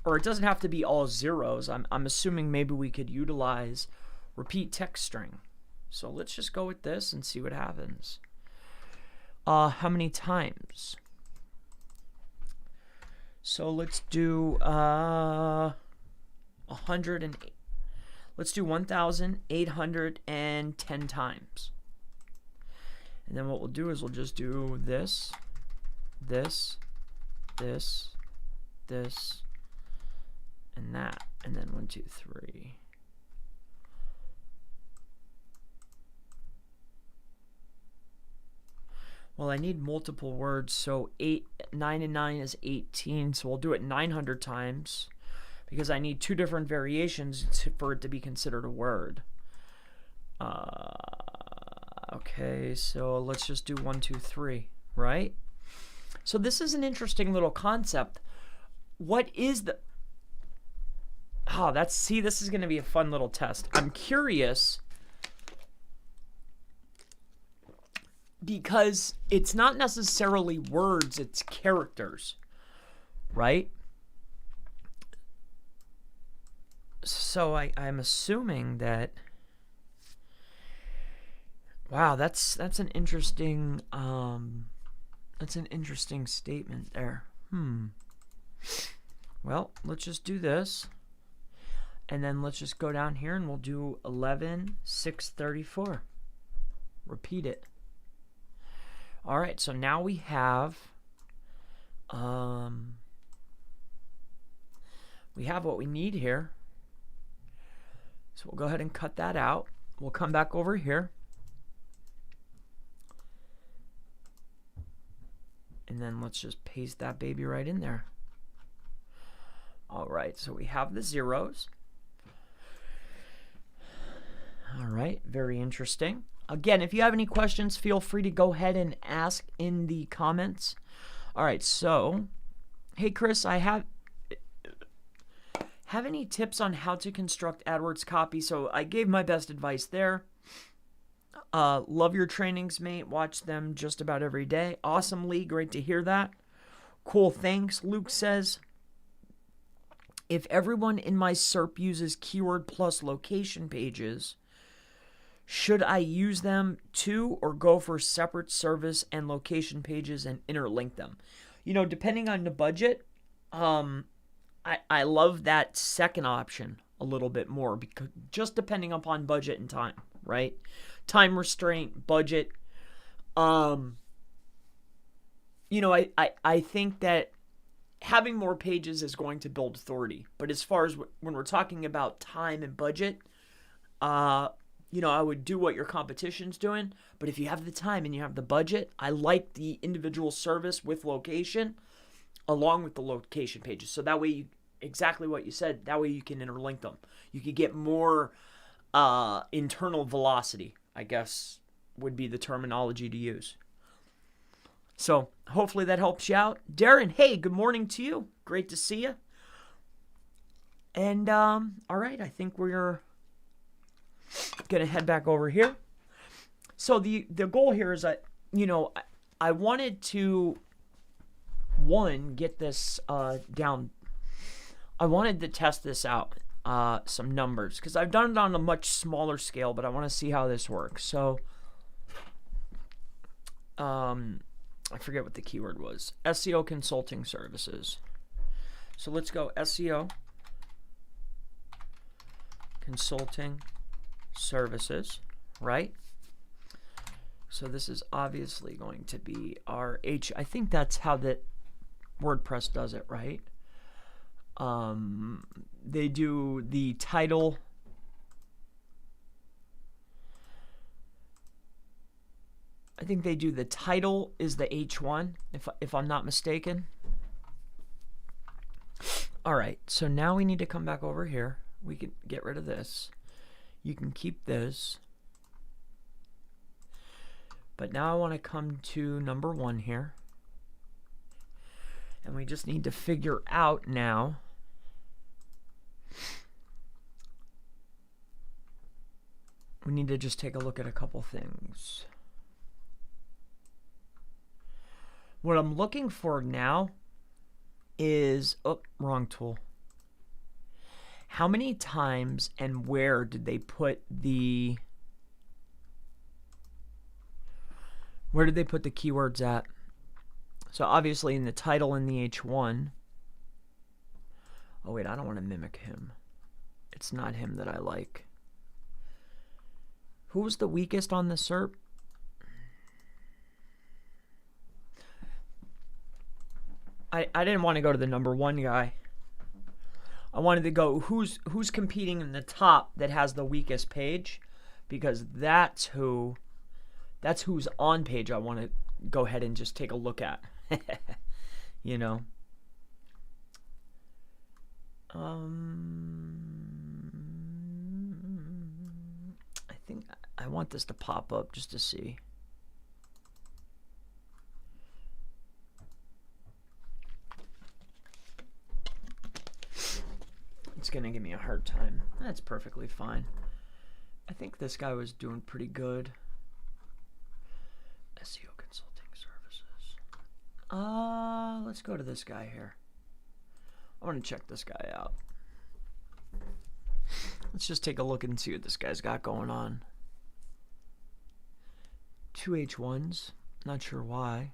Speaker 1: Or it doesn't have to be all zeros. I'm assuming maybe we could utilize repeat text string. So let's just go with this and see what happens. How many times? So let's do 108. Let's do 1,810 times. And then what we'll do is we'll just do this, this, this, this, and that. And then 1, 2, 3. Well, I need multiple words, so 9 and 9 is 18, so we'll do it 900 times. Because I need 2 different variations for it to be considered a word. Okay, so let's just do 1, 2, 3, right? So this is an interesting little concept. What is the... see, this is going to be a fun little test. I'm curious because it's not necessarily words, it's characters, right? So I'm assuming that, wow, that's an interesting statement there. Well, let's just do this, and then let's just go down here and we'll do 11,634. Repeat it. All right, so now we have what we need here. So we'll go ahead and cut that out. We'll come back over here. And then let's just paste that baby right in there. All right, so we have the zeros. All right, very interesting. Again, if you have any questions, feel free to go ahead and ask in the comments. All right, so, hey Chris, I have any tips on how to construct AdWords copy? So I gave my best advice there. Love your trainings, mate. Watch them just about every day. Awesome, Lee. Great to hear that. Cool, thanks. Luke says, if everyone in my SERP uses keyword plus location pages, should I use them too or go for separate service and location pages and interlink them? You know, depending on the budget, I love that second option a little bit more because just depending upon budget and time, right? Time restraint, budget. You know, I think that having more pages is going to build authority. But as far as when we're talking about time and budget, I would do what your competition's doing. But if you have the time and you have the budget, I like the individual service with location along with the location pages. So that way, exactly what you said, that way you can interlink them. You could get more internal velocity, I guess would be the terminology to use. So hopefully that helps you out. Darren, hey, good morning to you. Great to see you. And all right, I think we're going to head back over here. So the goal here is that, I wanted to, get this down. I wanted to test this out, some numbers, because I've done it on a much smaller scale, but I want to see how this works. So, I forget what the keyword was. SEO consulting services. So let's go SEO consulting services, right? So this is obviously going to be our I think that's how that WordPress does it, right? They do the title. I think they do the title is the H1, if I'm not mistaken. All right, so now we need to come back over here. We can get rid of this. You can keep this. But now I want to come to number 1 here. And we just need to figure out now we need to just take a look at a couple things. What I'm looking for now is, wrong tool. How many times and where did they put the keywords at? So obviously in the title in the H1. Oh wait, I don't want to mimic him. It's not him that I like. Who was the weakest on the SERP? I didn't want to go to the number 1 guy. I wanted to go who's competing in the top that has the weakest page, because that's who's on page I want to go ahead and just take a look at. I think I want this to pop up just to see. It's going to give me a hard time. That's perfectly fine. I think this guy was doing pretty good. SEO consulting services. Let's go to this guy here. I want to check this guy out. Let's just take a look and see what this guy's got going on. 2 H1s. Not sure why.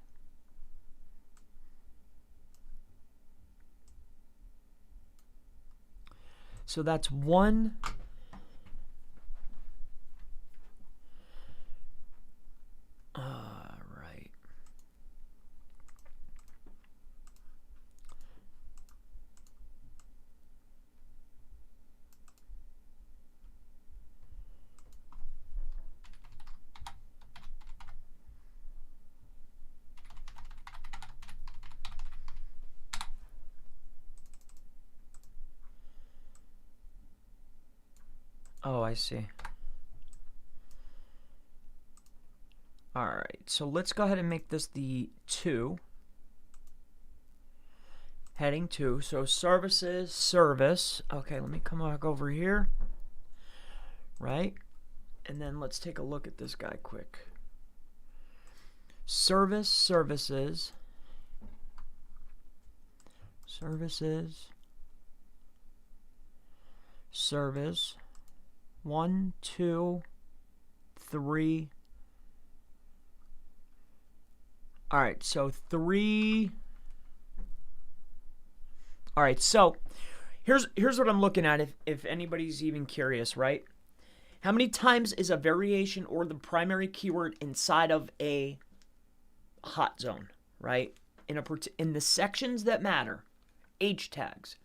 Speaker 1: So that's 1. Right. Oh, I see. All right, so let's go ahead and make this the 2. Heading 2. So services, service. Okay, let me come back over here. Right? And then let's take a look at this guy quick. Service, services. Services. Service. 1, 2, 3. All right, so 3. All right, so here's what I'm looking at if anybody's even curious, right? How many times is a variation or the primary keyword inside of a hot zone, right? In the sections that matter, H tags.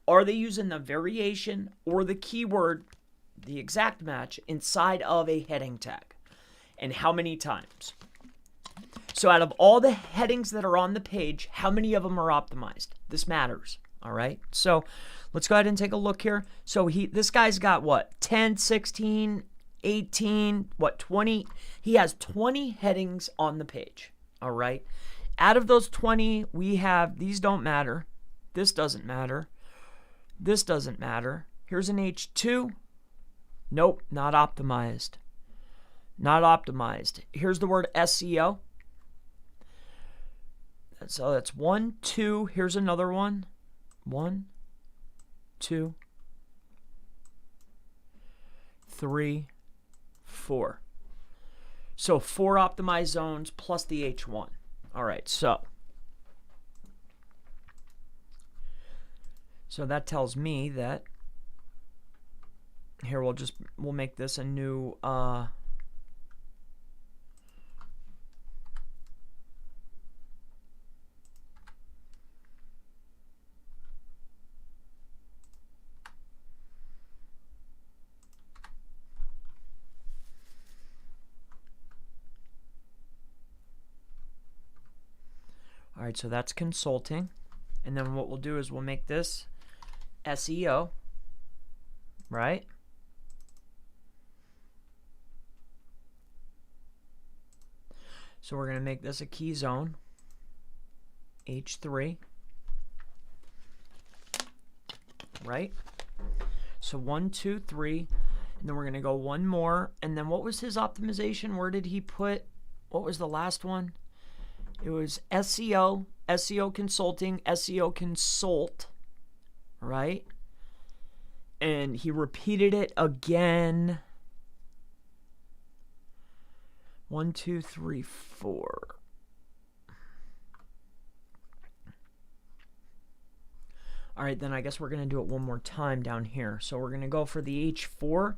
Speaker 1: Are they using the variation or the keyword, the exact match, inside of a heading tag? And how many times? So out of all the headings that are on the page, how many of them are optimized? This matters, all right? So let's go ahead and take a look here. So this guy's got what? 10, 16, 18, 20? He has 20 headings on the page, all right? Out of those 20, we have, these don't matter. This doesn't matter. This doesn't matter. Here's an H2. Nope, not optimized. Not optimized. Here's the word SEO. So that's 1, 2. Here's another one. 1, 2, 3, 4. So 4 optimized zones plus the H1. All right, so that tells me that here we'll make this a new all right, so that's consulting. And then what we'll do is we'll make this SEO, right? So we're going to make this a key zone, H3, right? So 1, 2, 3, and then we're going to go one more. And then what was his optimization? Where did he put, what was the last one? It was SEO, SEO consulting, SEO consult, right? And he repeated it again. 1, 2, 3, 4. All right, then I guess we're going to do it one more time down here. So we're going to go for the H4,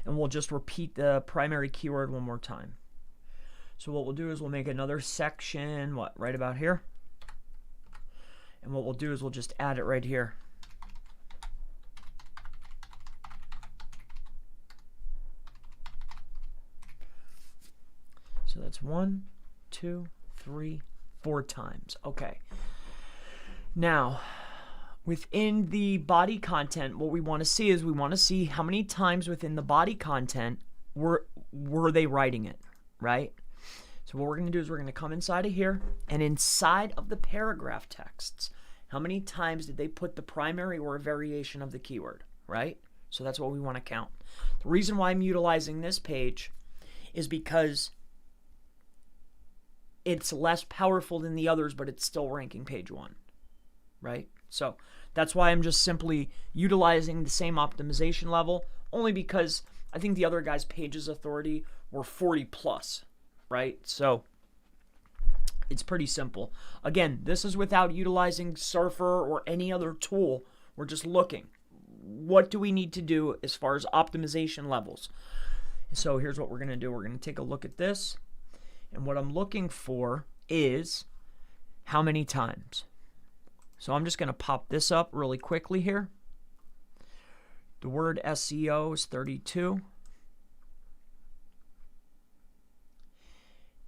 Speaker 1: and we'll just repeat the primary keyword one more time. So what we'll do is we'll make another section, right about here. And what we'll do is we'll just add it right here. So that's 1, 2, 3, 4 times. Okay. Now, within the body content, what we want to see is we want to see how many times within the body content were they writing it, right? So what we're going to do is we're going to come inside of here, and inside of the paragraph texts, how many times did they put the primary or a variation of the keyword, right? So that's what we want to count. The reason why I'm utilizing this page is because it's less powerful than the others, but it's still ranking page 1, right? So that's why I'm just simply utilizing the same optimization level, only because I think the other guy's pages authority were 40 plus, right? So it's pretty simple. Again, this is without utilizing Surfer or any other tool. We're just looking. What do we need to do as far as optimization levels? So here's what we're going to do. We're going to take a look at this. And what I'm looking for is how many times. So I'm just going to pop this up really quickly here. The word SEO is 32.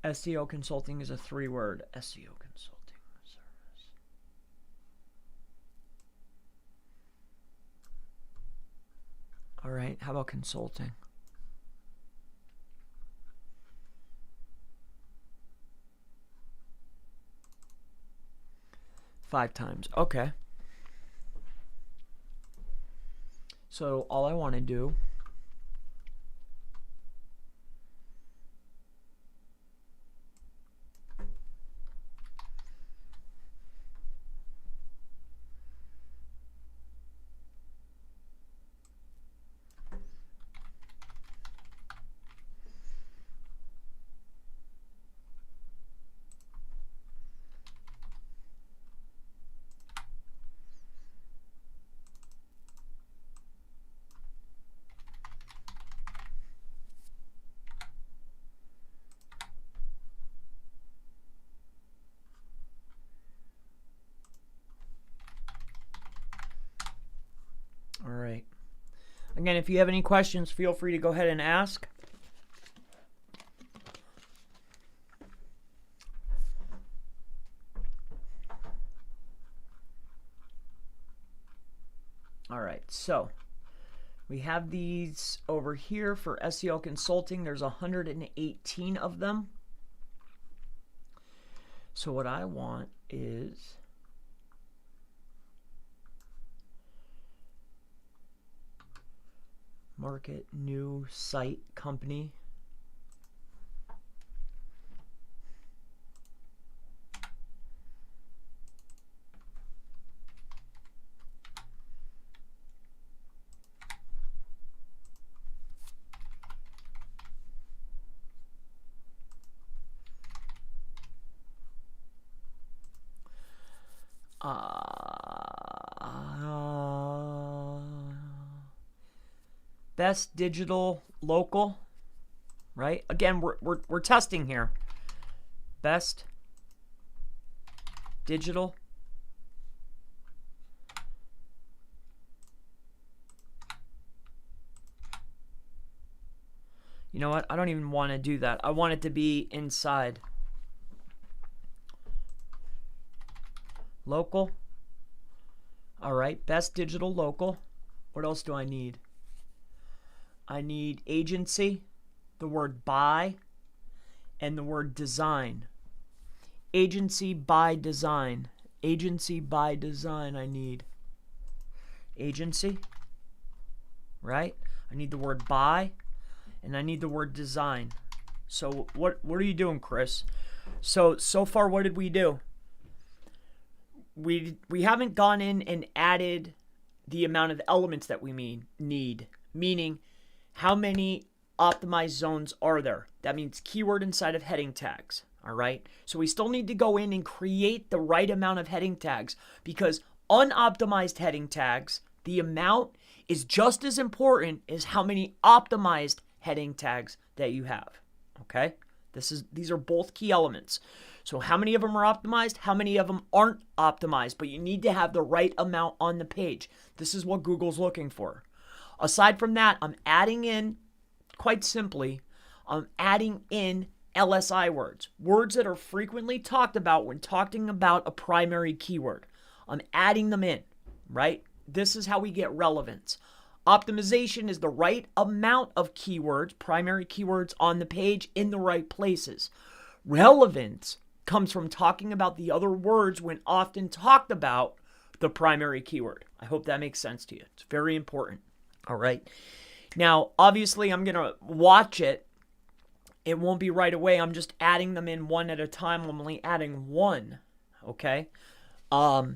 Speaker 1: SEO consulting is a 3-word. SEO consulting service. All right, how about consulting? Five times. Okay. So all I want to do Again, if you have any questions, feel free to go ahead and ask. All right, so we have these over here for SEO consulting. There's 118 of them. So what I want is market, new site, company. Best digital local, right? Again, we're testing here. Best digital You know what? I don't even want to do that. I want it to be inside. Local. All right, best digital local. What else do I need? I need agency, the word by, and the word design. Agency by design. Agency by design I need. Agency, right? I need the word by, and I need the word design. So what are you doing, Chris? So far, what did we do? We haven't gone in and added the amount of elements that we need, meaning how many optimized zones are there? That means keyword inside of heading tags, all right? So we still need to go in and create the right amount of heading tags, because unoptimized heading tags, the amount is just as important as how many optimized heading tags that you have, okay? These are both key elements. So how many of them are optimized? How many of them aren't optimized? But you need to have the right amount on the page. This is what Google's looking for. Aside from that, I'm adding in, quite simply, I'm adding in LSI words. Words that are frequently talked about when talking about a primary keyword. I'm adding them in, right? This is how we get relevance. Optimization is the right amount of keywords, primary keywords on the page in the right places. Relevance comes from talking about the other words when often talked about the primary keyword. I hope that makes sense to you. It's very important. All right. Now, obviously, I'm going to watch it. It won't be right away. I'm just adding them in one at a time. I'm only adding one. Okay. But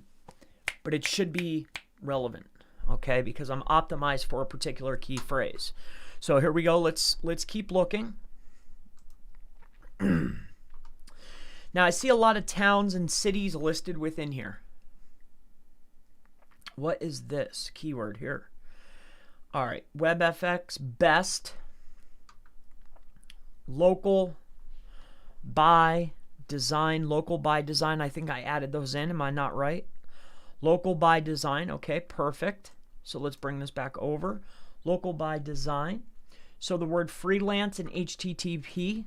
Speaker 1: it should be relevant. Okay, because I'm optimized for a particular key phrase. So here we go. Let's keep looking. Now I see a lot of towns and cities listed within here. What is this keyword here? All right, WebFX best local by design. Local by design. I think I added those in. Am I not right? Local by design. Okay, perfect. So let's bring this back over. Local by design. So the word freelance and HTTP.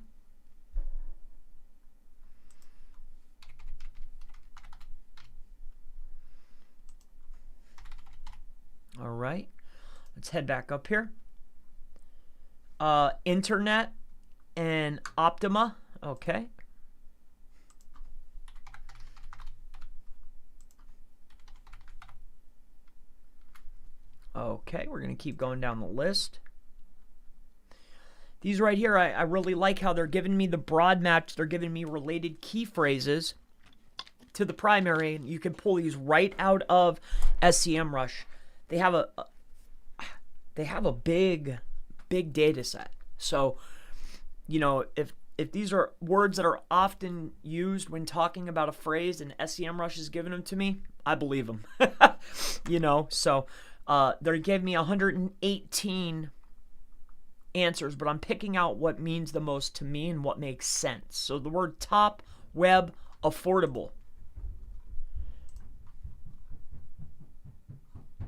Speaker 1: All right. Let's head back up here. Internet and Optima. Okay. Okay, we're going to keep going down the list. These right here, I really like how they're giving me the broad match. They're giving me related key phrases to the primary. And you can pull these right out of SEMrush. They have a big data set. So, you know, if these are words that are often used when talking about a phrase and SEMrush is giving them to me, I believe them. You know, so they gave me 118 answers, but I'm picking out what means the most to me and what makes sense. So the word top, web, affordable.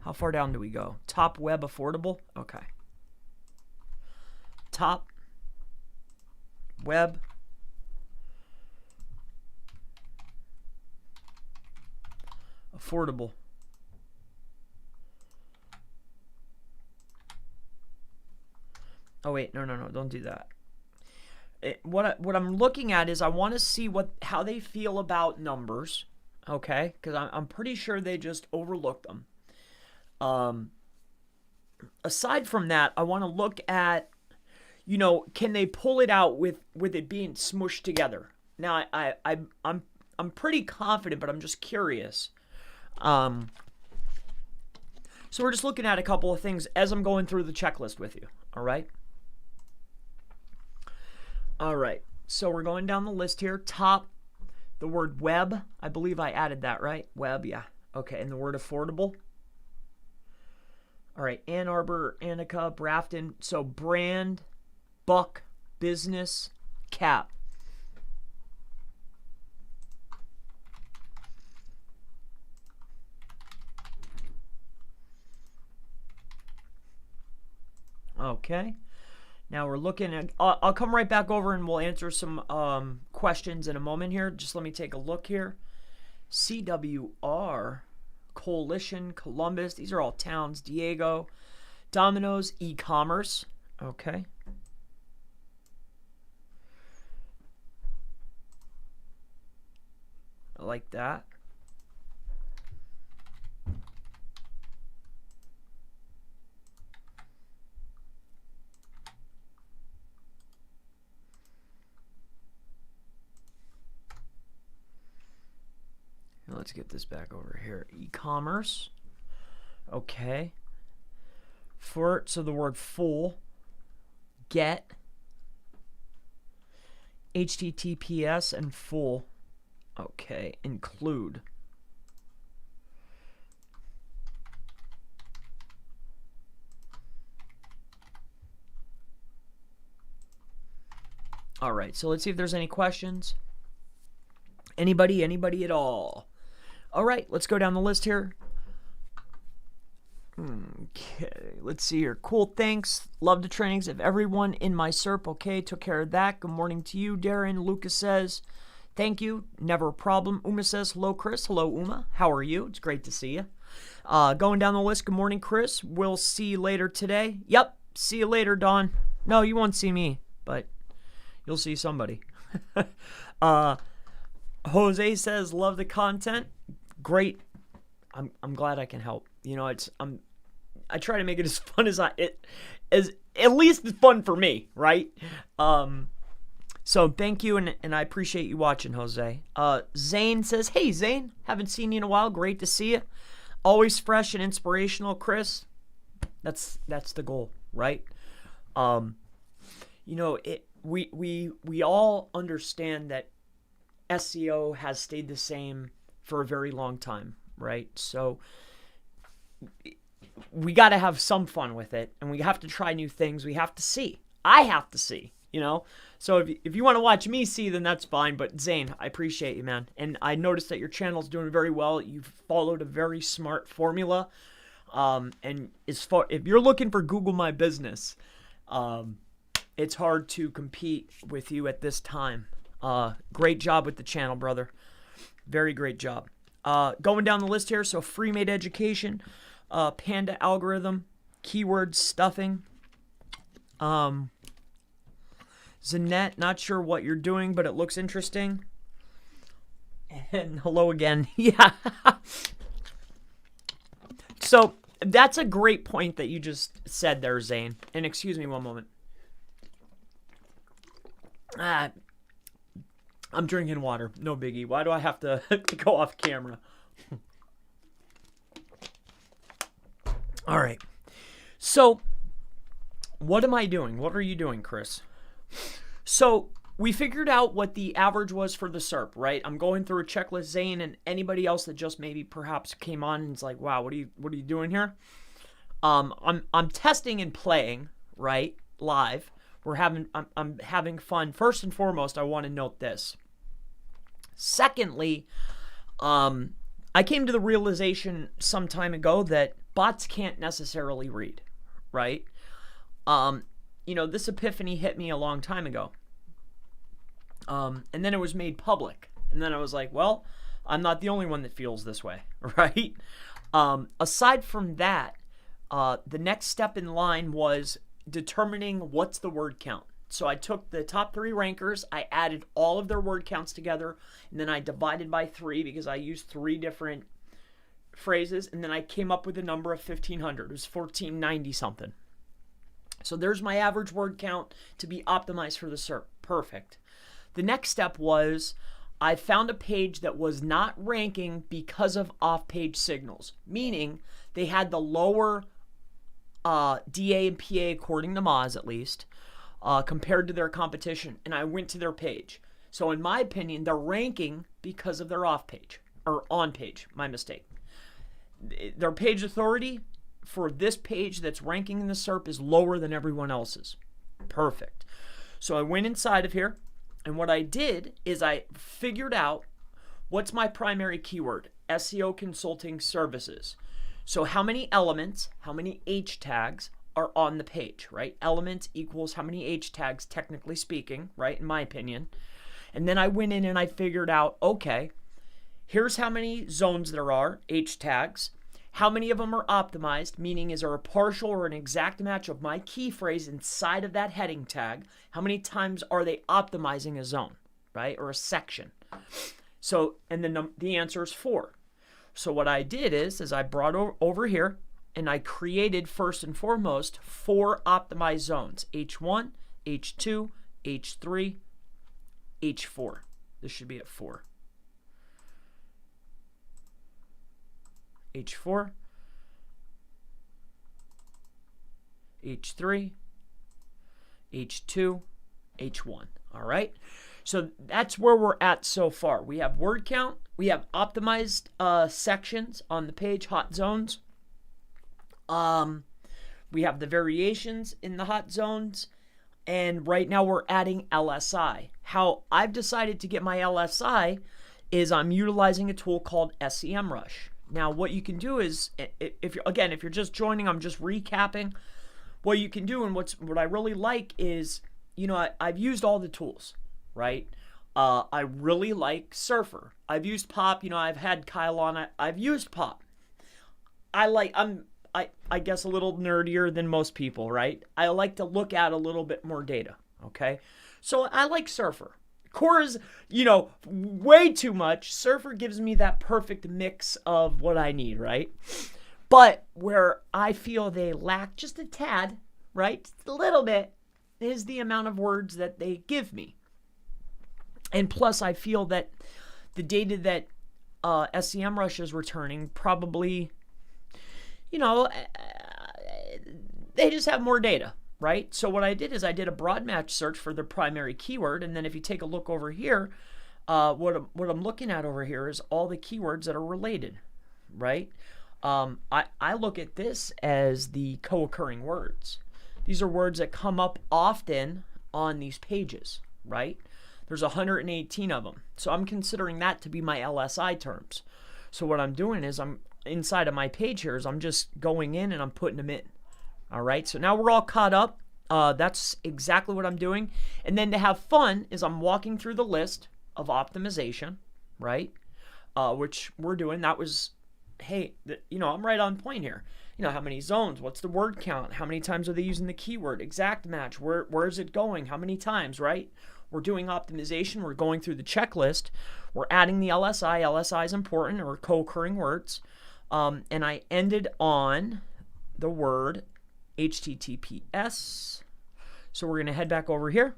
Speaker 1: How far down do we go? Top web affordable? Okay. Top web affordable. Oh wait, no, don't do that. What I'm looking at is I want to see how they feel about numbers, okay? Because I'm pretty sure they just overlooked them. Aside from that, I want to look at, can they pull it out with it being smushed together? Now I'm pretty confident, but I'm just curious. So we're just looking at a couple of things as I'm going through the checklist with you. All right. All right, so we're going down the list here. Top, the word web. I believe I added that, right? Web, yeah. Okay, and the word affordable. All right, Ann Arbor, Annika, Brafton. So brand, buck, business, cap. Okay. Now we're looking at, I'll come right back over and we'll answer some questions in a moment here. Just let me take a look here. CWR, Coalition, Columbus. These are all towns. Diego, Domino's, e-commerce. Okay. I like that. Let's get this back over here. E-commerce. Okay. So the word full. Get. HTTPS and full. Okay. Include. All right. So let's see if there's any questions. Anybody at all? All right, let's go down the list here. Okay, let's see here. Cool, thanks. Love the trainings of everyone in my SERP. Okay, took care of that. Good morning to you, Darren. Lucas says, thank you. Never a problem. Uma says, hello, Chris. Hello, Uma. How are you? It's great to see you. Going down the list. Good morning, Chris. We'll see you later today. Yep, see you later, Dawn. No, you won't see me, but you'll see somebody. Jose says, love the content. Great. I'm glad I can help. I try to make it as fun as as at least it's fun for me, right? So thank you, and I appreciate you watching, Jose. Zane says, hey Zane, haven't seen you in a while. Great to see you. Always fresh and inspirational, Chris. That's the goal, right? We all understand that SEO has stayed the same for a very long time, right? So we got to have some fun with it, and we have to try new things. We have to see. I have to see, So if you want to watch me see, then that's fine. But Zane, I appreciate you, man. And I noticed that your channel's doing very well. You've followed a very smart formula. And if you're looking for Google My Business, it's hard to compete with you at this time. Great job with the channel, brother. Very great job. Going down the list here, so free-made education, Panda algorithm, keyword stuffing. Zanette, not sure what you're doing, but it looks interesting. And hello again. Yeah. So that's a great point that you just said there, Zane. And excuse me one moment. I'm drinking water. No biggie. Why do I have to go off camera? All right. So, what am I doing? What are you doing, Chris? So, we figured out what the average was for the SERP, right? I'm going through a checklist, Zane, and anybody else that just maybe perhaps came on and is like, wow, what are you doing here? I'm testing and playing, right? Live. I'm having fun. First and foremost, I want to note this. Secondly, I came to the realization some time ago that bots can't necessarily read, right? This epiphany hit me a long time ago. And then it was made public. And then I was like, well, I'm not the only one that feels this way, right? Aside from that, the next step in line was determining what's the word count. So I took the top 3 rankers, I added all of their word counts together, and then I divided by 3 because I used 3 different phrases, and then I came up with a number of 1,500. It was 1,490 something. So there's my average word count to be optimized for the SERP. Perfect. The next step was I found a page that was not ranking because of off-page signals, meaning they had the lower DA and PA, according to Moz at least, compared to their competition, and I went to their page. So in my opinion, they're ranking because of their off-page, or on-page, my mistake. Their page authority for this page that's ranking in the SERP is lower than everyone else's. Perfect. So I went inside of here, and what I did is I figured out what's my primary keyword, SEO consulting services. So how many elements, how many H tags are on the page, right? Elements equals how many H tags, technically speaking, right, in my opinion. And then I went in and I figured out, okay, here's how many zones there are, H tags. How many of them are optimized, meaning is there a partial or an exact match of my key phrase inside of that heading tag? How many times are they optimizing a zone, right, or a section? So, and then the answer is 4. So what I did is I brought over here and I created first and foremost 4 optimized zones, H1, H2, H3, H4. This should be at 4. H4, H3, H2, H1. All right. So that's where we're at so far. We have word count. We have optimized sections on the page, hot zones. We have the variations in the hot zones. And right now we're adding LSI. How I've decided to get my LSI is I'm utilizing a tool called SEMrush. Now, what you can do is, if you're just joining, I'm just recapping. What you can do, and what I really like is, I've used all the tools, right? I really like Surfer. I've used Pop. I've had Kyle on. I've used Pop. I'm guess a little nerdier than most people, right? I like to look at a little bit more data. Okay, so I like Surfer. Core is, way too much. Surfer gives me that perfect mix of what I need, right? But where I feel they lack just a tad, right, just a little bit, is the amount of words that they give me. And plus, I feel that the data that SEMrush is returning probably, they just have more data. Right? So what I did is I did a broad match search for the primary keyword, and then if you take a look over here, what I'm looking at over here is all the keywords that are related, right? I look at this as the co-occurring words. These are words that come up often on these pages, right? There's 118 of them. So I'm considering that to be my LSI terms. So what I'm doing is I'm inside of my page here is I'm just going in and I'm putting them in. All right, so now we're all caught up. That's exactly what I'm doing. And then to have fun is I'm walking through the list of optimization, right? Which we're doing. That was, hey, I'm right on point here. How many zones? What's the word count? How many times are they using the keyword? Exact match. Where is it going? How many times, right? We're doing optimization. We're going through the checklist. We're adding the LSI. LSI is important, or co-occurring words. And I ended on the word HTTPS. So we're going to head back over here.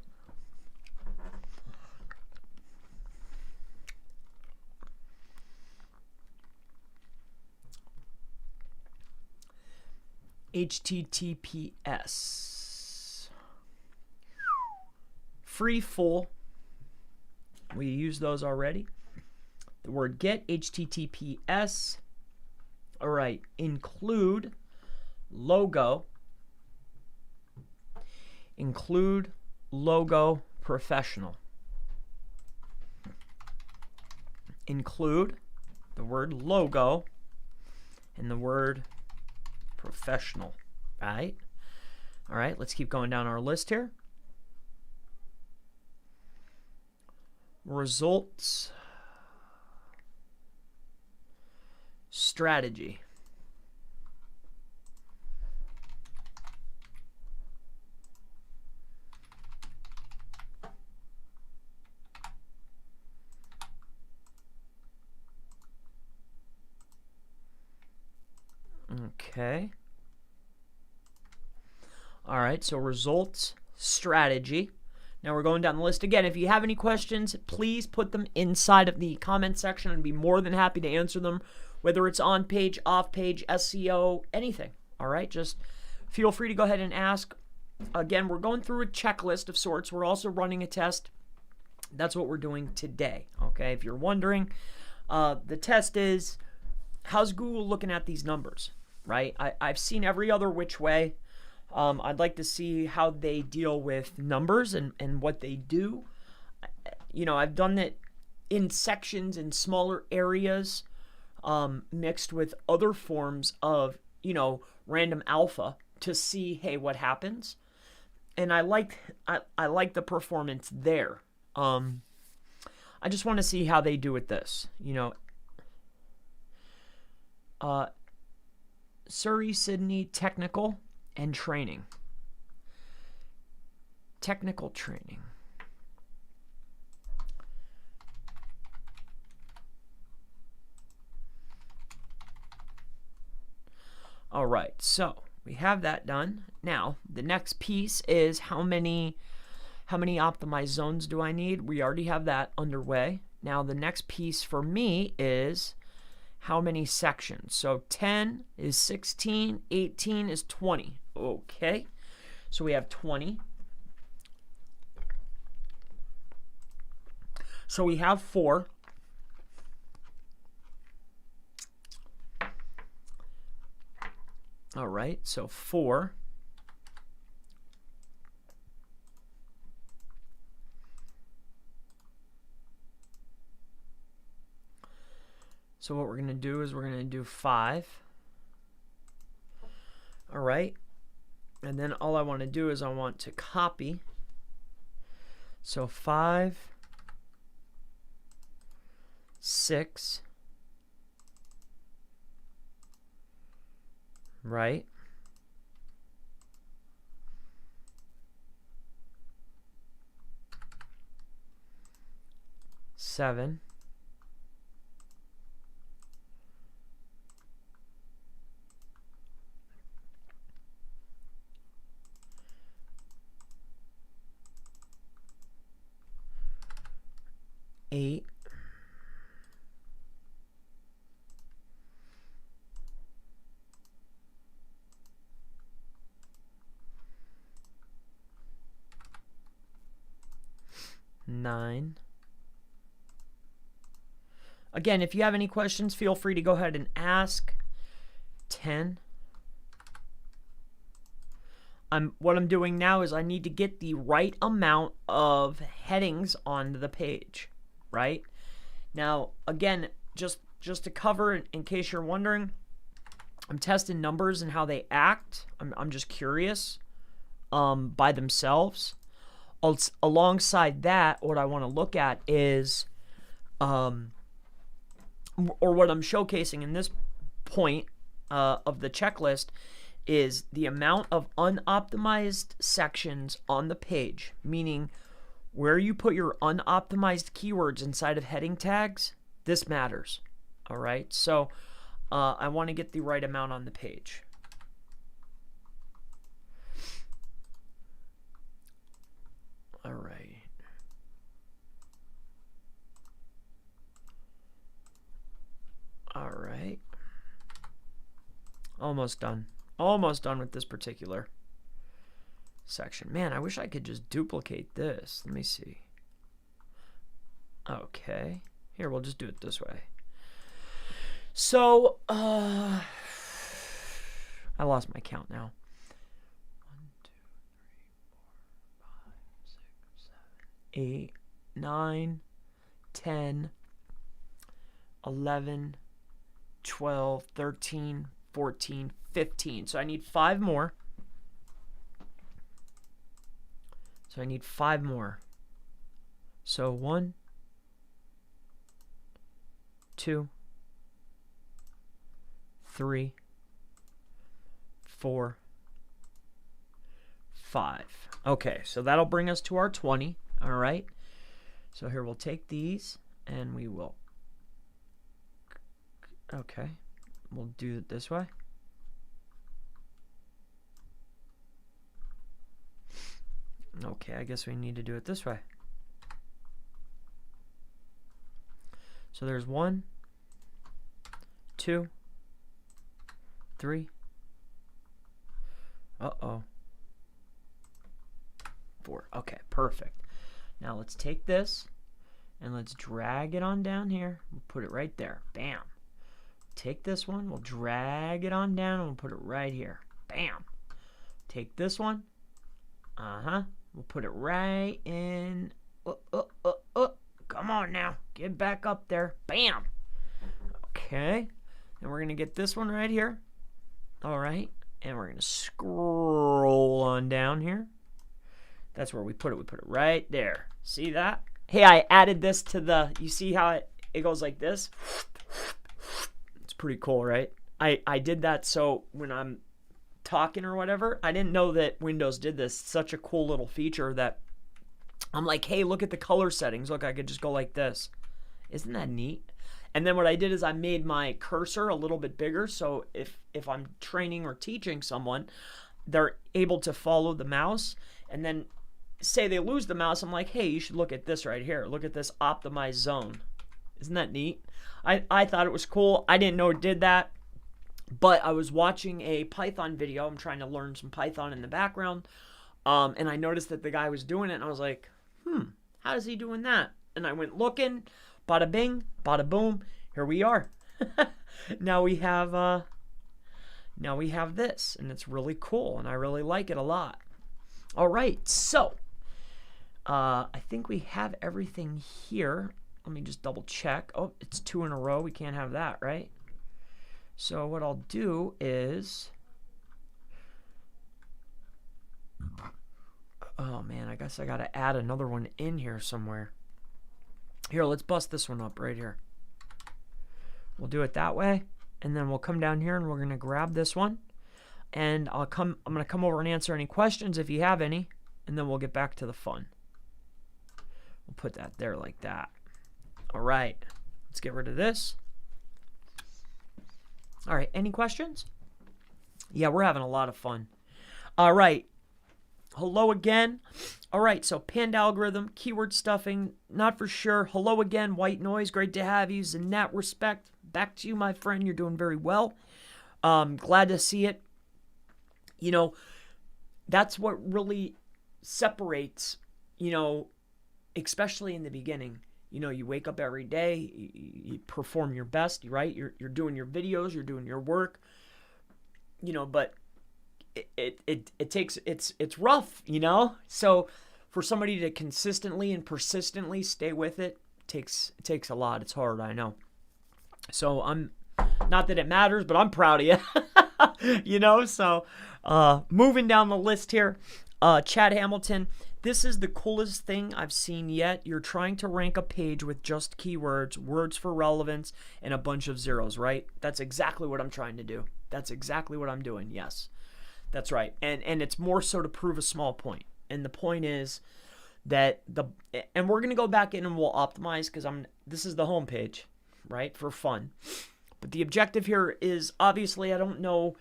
Speaker 1: HTTPS. Free, full. We use those already. The word get, HTTPS. All right, include logo. Include logo professional. Include the word logo and the word Professional, right? All right, let's keep going down our list here. Results. Strategy. Okay. All right, so results, strategy. Now we're going down the list again. If you have any questions, please put them inside of the comment section. I'd be more than happy to answer them, whether it's on page, off page, SEO, anything. All right, just feel free to go ahead and ask. Again, we're going through a checklist of sorts. We're also running a test. That's what we're doing today. Okay, if you're wondering, the test is, how's Google looking at these numbers? Right? I've seen every other which way. I'd like to see how they deal with numbers and what they do. You know, I've done it in sections in smaller areas, mixed with other forms of, you know, random alpha to see, hey, what happens. And I like the performance there. I just want to see how they do with this. You know, Surrey, Sydney, technical and training. Technical training. All right, so we have that done. Now, the next piece is how many optimized zones do I need? We already have that underway. Now, the next piece for me is how many sections. So 10 is 16, 18 is 20. Okay, so we have 20. So we have 4. All right, so 4. So what we're going to do is we're going to do 5. All right. And then all I want to do is I want to copy. So 5, 6, right? Seven. 8. 9. Again, if you have any questions, feel free to go ahead and ask. 10. What I'm doing now is I need to get the right amount of headings on the page, right? Now, again, just to cover, in case you're wondering, I'm testing numbers and how they act. I'm just curious by themselves. Alongside that, what I want to look at is, or what I'm showcasing in this point of the checklist, is the amount of unoptimized sections on the page, meaning where you put your unoptimized keywords inside of heading tags. This matters. All right, so I want to get the right amount on the page. All right. All right. Almost done. Almost done with this particular section. Man, I wish I could just duplicate this. Let me see. Okay. Here, we'll just do it this way. So, I lost my count now. 1, 2, 3, 4, 5, 6, 7, 8, 9, 10, 11, 12, 13, 14, 15. So I need 5 more. So 1, 2, 3, 4, 5. Okay, so that'll bring us to our 20. All right. So here we'll take these and we will. Okay, we'll do it this way. Okay, I guess we need to do it this way. So there's 1, 2, 3. Uh-oh. 4. Okay, perfect. Now let's take this and let's drag it on down here. We'll put it right there. Bam. Take this one, we'll drag it on down and we'll put it right here. Bam. Take this one. We'll put it right in. Come on now. Get back up there. Bam. Okay. And we're going to get this one right here. All right. And we're going to scroll on down here. That's where we put it. We put it right there. See that? Hey, I added this to the, you see how it goes like this? It's pretty cool, right? I did that so when I'm talking or whatever, I didn't know that Windows did this. It's such a cool little feature that I'm like, hey, look at the color settings. Look, I could just go like this. Isn't that neat? And then what I did is I made my cursor a little bit bigger, so if I'm training or teaching someone, they're able to follow the mouse. And then say they lose the mouse, I'm like, hey, you should look at this right here. Look at this optimized zone. Isn't that neat? I thought it was cool. I didn't know it did that. But I was watching a Python video. I'm trying to learn some Python in the background. And I noticed that the guy was doing it. And I was like, how is he doing that? And I went looking. Bada bing, bada boom. Here we are. Now we have this. And it's really cool. And I really like it a lot. All right. So I think we have everything here. Let me just double check. Oh, it's 2 in a row. We can't have that, right? So what I'll do is, oh man, I guess I got to add another one in here somewhere. Here, let's bust this one up right here. We'll do it that way, and then we'll come down here and we're going to grab this one, and I'm going to come over and answer any questions if you have any, and then we'll get back to the fun. We'll put that there like that. All right, let's get rid of this. All right, any questions? Yeah, we're having a lot of fun. All right, hello again. All right, so pinned algorithm, keyword stuffing, not for sure. Hello again, white noise, great to have you. Zanat, respect, back to you, my friend. You're doing very well. Glad to see it. You know, that's what really separates, you know, especially in the beginning. You know, you wake up every day, you perform your best, right? You're doing your videos, you're doing your work, you know, but it takes, it's rough, you know? So for somebody to consistently and persistently stay with it takes a lot. It's hard, I know. So I'm, not that it matters, but I'm proud of you, you know? So moving down the list here, Chad Hamilton. This is the coolest thing I've seen yet. You're trying to rank a page with just keywords, words for relevance, and a bunch of zeros, right? That's exactly what I'm trying to do. That's exactly what I'm doing, yes. That's right. And it's more so to prove a small point. And the point is that and we're going to go back in and we'll optimize because this is the home page, right, for fun. But the objective here is obviously I don't know,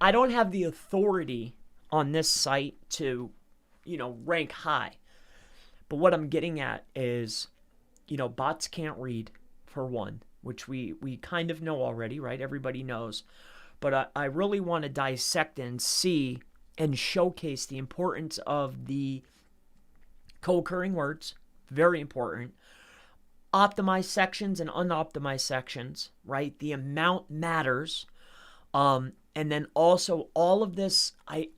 Speaker 1: I don't have the authority on this site to, you know, rank high. But what I'm getting at is, you know, bots can't read, for one, which we kind of know already, right? Everybody knows. But I really want to dissect and see and showcase the importance of the co-occurring words. Very important. Optimized sections and unoptimized sections, right? The amount matters. And then also all of this, I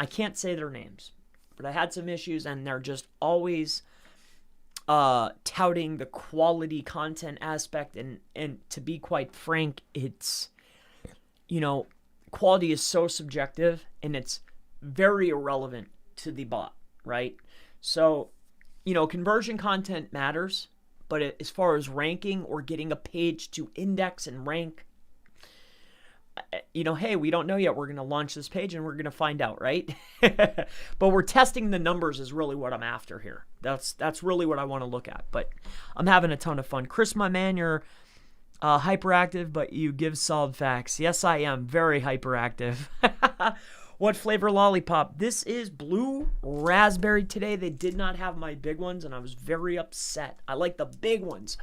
Speaker 1: can't say their names, but I had some issues and they're just always touting the quality content aspect, and to be quite frank, it's, quality is so subjective and it's very irrelevant to the bot, right? So, conversion content matters, but as far as ranking or getting a page to index and rank, hey, we don't know yet. We're going to launch this page and we're going to find out, right? But we're testing the numbers is really what I'm after here. That's really what I want to look at. But I'm having a ton of fun. Chris, my man, you're hyperactive, but you give solid facts. Yes, I am very hyperactive. What flavor lollipop? This is blue raspberry today. They did not have my big ones, and I was very upset. I like the big ones.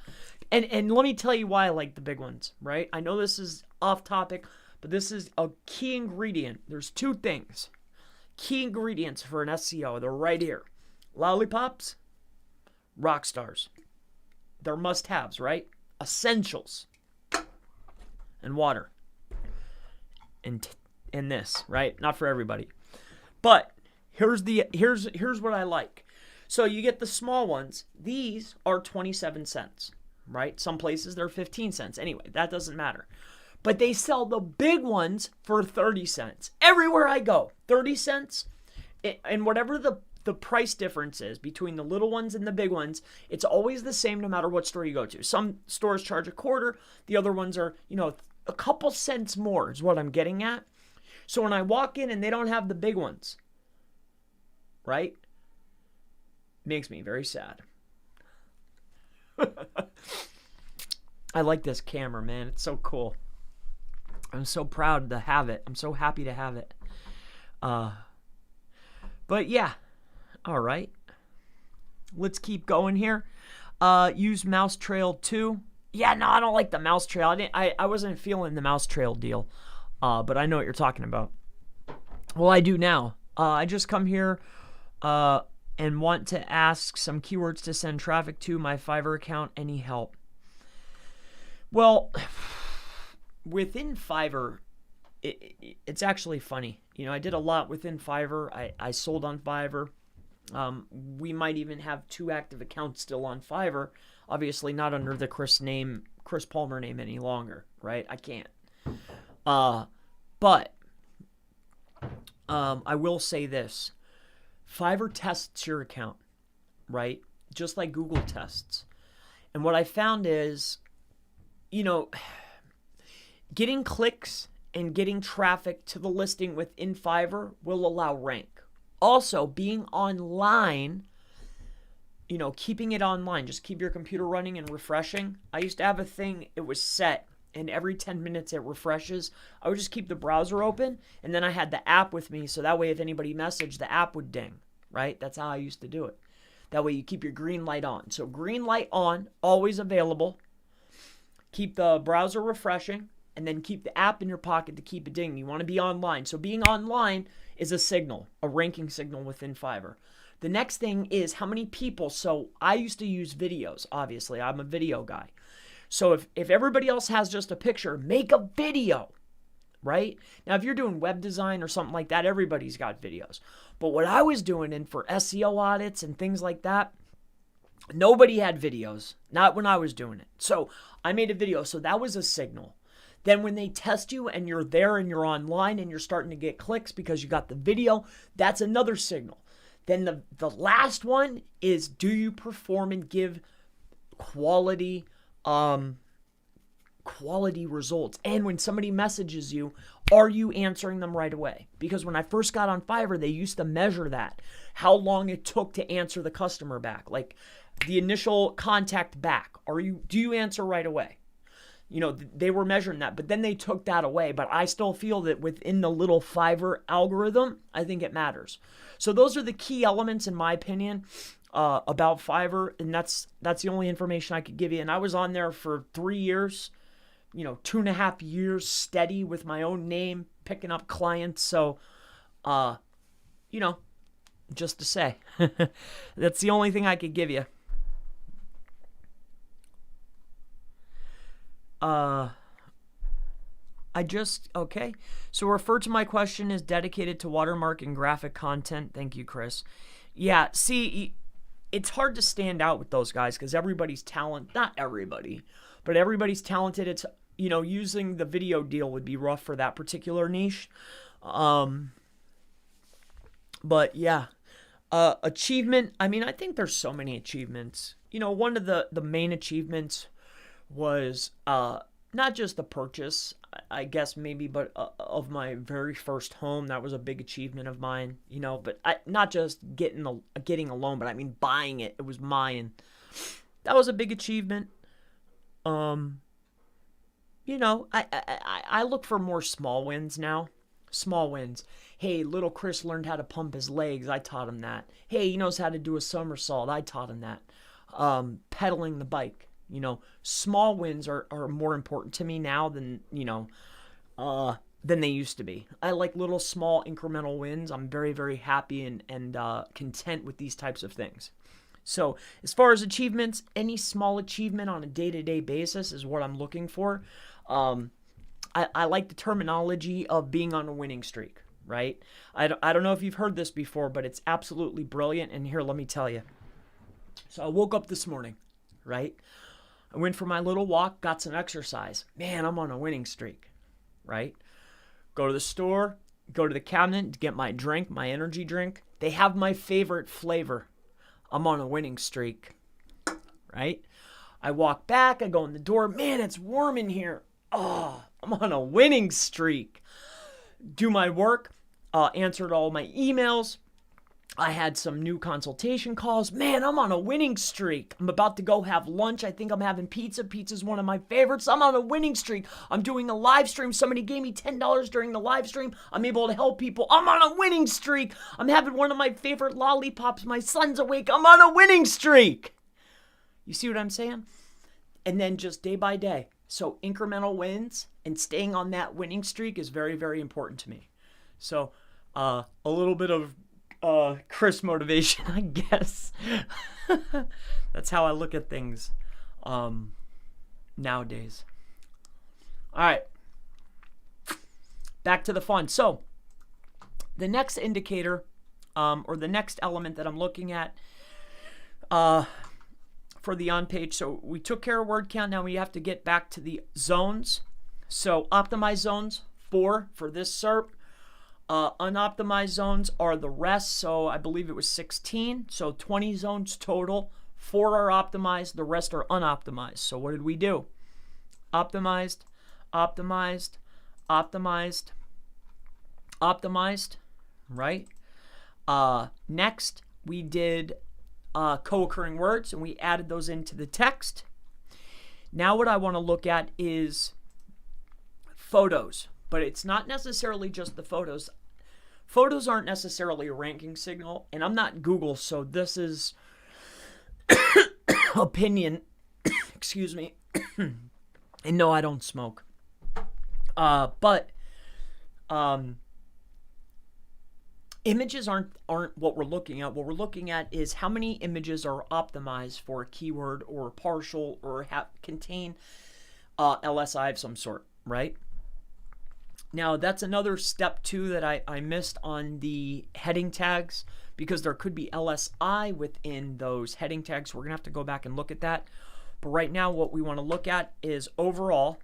Speaker 1: And let me tell you why I like the big ones, right? I know this is off topic, but this is a key ingredient. There's two things. Key ingredients for an SEO. They're right here. Lollipops, rock stars. They're must-haves, right? Essentials. And water. And this, right? Not for everybody. But here's what I like. So you get the small ones. These are 27 cents, right? Some places they're 15 cents. Anyway, that doesn't matter. But they sell the big ones for 30 cents. Everywhere I go, 30 cents. And whatever the price difference is between the little ones and the big ones, it's always the same no matter what store you go to. Some stores charge a quarter. The other ones are, a couple cents more is what I'm getting at. So when I walk in and they don't have the big ones, right? Makes me very sad. I like this camera, man. It's so cool. I'm so proud to have it. I'm so happy to have it. But yeah. All right. Let's keep going here. Use mouse trail 2. Yeah, no, I don't like the mouse trail. I wasn't feeling the mouse trail deal. But I know what you're talking about. Well, I do now. I just come here and want to ask some keywords to send traffic to my Fiverr account. Any help? Well, within Fiverr, it's actually funny. I did a lot within Fiverr. I sold on Fiverr. We might even have 2 active accounts still on Fiverr. Obviously not under the Chris Palmer name any longer, right? I can't. But I will say this. Fiverr tests your account, right? Just like Google tests. And what I found is, getting clicks and getting traffic to the listing within Fiverr will allow rank. Also, being online, keeping it online, just keep your computer running and refreshing. I used to have a thing, it was set, and every 10 minutes it refreshes. I would just keep the browser open, and then I had the app with me, so that way if anybody messaged, the app would ding, right? That's how I used to do it. That way you keep your green light on. So green light on, always available. Keep the browser refreshing, and then keep the app in your pocket to keep it dinging. You want to be online. So being online is a signal, a ranking signal within Fiverr. The next thing is how many people. So I used to use videos, obviously. I'm a video guy. So if everybody else has just a picture, make a video, right? Now, if you're doing web design or something like that, everybody's got videos. But what I was doing, and for SEO audits and things like that, nobody had videos, not when I was doing it. So I made a video. So that was a signal. Then when they test you and you're there and you're online and you're starting to get clicks because you got the video, that's another signal. Then the last one is, do you perform and give quality results? And when somebody messages you, are you answering them right away? Because when I first got on Fiverr, they used to measure that, how long it took to answer the customer back, like the initial contact back. Do you answer right away? They were measuring that, but then they took that away. But I still feel that within the little Fiverr algorithm, I think it matters. So those are the key elements, in my opinion, about Fiverr, and that's the only information I could give you. And I was on there for 3 years, 2.5 years steady with my own name, picking up clients. So, just to say, that's the only thing I could give you. Okay. So refer to my question is dedicated to watermark and graphic content. Thank you, Chris. Yeah, see, it's hard to stand out with those guys because everybody's not everybody, but everybody's talented. It's, you know, using the video deal would be rough for that particular niche. But yeah, achievement. I mean, I think there's so many achievements. You know, one of the main achievements was not just the purchase, I guess maybe, but of my very first home. That was a big achievement of mine, you know, but not just getting a loan, but I mean buying it. It was mine. That was a big achievement. You know, I look for more small wins now. Small wins. Hey, little Chris learned how to pump his legs. I taught him that. Hey, he knows how to do a somersault. I taught him that. Pedaling the bike. You know, small wins are more important to me now than, you know, than they used to be. I like little small incremental wins. I'm very, very happy and content with these types of things. So as far as achievements, any small achievement on a day-to-day basis is what I'm looking for. I like the terminology of being on a winning streak, right? I don't know if you've heard this before, but it's absolutely brilliant. And here, let me tell you. So I woke up this morning, right? I went for my little walk, got some exercise. Man, I'm on a winning streak, right? Go to the store, go to the cabinet to get my drink, my energy drink. They have my favorite flavor. I'm on a winning streak, right? I walk back, I go in the door. Man, it's warm in here. Oh, I'm on a winning streak. Do my work, answered all my emails. I had some new consultation calls. Man, I'm on a winning streak. I'm about to go have lunch. I think I'm having pizza. Pizza's one of my favorites. I'm on a winning streak. I'm doing a live stream. Somebody gave me $10 during the live stream. I'm able to help people. I'm on a winning streak. I'm having one of my favorite lollipops. My son's awake. I'm on a winning streak. You see what I'm saying? And then just day by day. So incremental wins and staying on that winning streak is very, very important to me. So a little bit of Chris motivation, I guess. That's how I look at things nowadays. All right. Back to the fun. So the next indicator or the next element that I'm looking at for the on-page. So we took care of word count. Now we have to get back to the zones. So optimized zones, 4 for this SERP. Unoptimized zones are the rest. So I believe it was 16. So 20 zones total. 4 are optimized. The rest are unoptimized. So what did we do? Optimized, optimized, optimized, optimized, right? Next, we did co-occurring words, and we added those into the text. Now what I want to look at is photos, but it's not necessarily just the photos. Photos aren't necessarily a ranking signal, and I'm not Google, so this is opinion. Excuse me. And no, I don't smoke. But images aren't what we're looking at. What we're looking at is how many images are optimized for a keyword or partial or contain LSI of some sort, right? Now, that's another step 2 that I missed on the heading tags because there could be LSI within those heading tags. We're going to have to go back and look at that. But right now, what we want to look at is overall.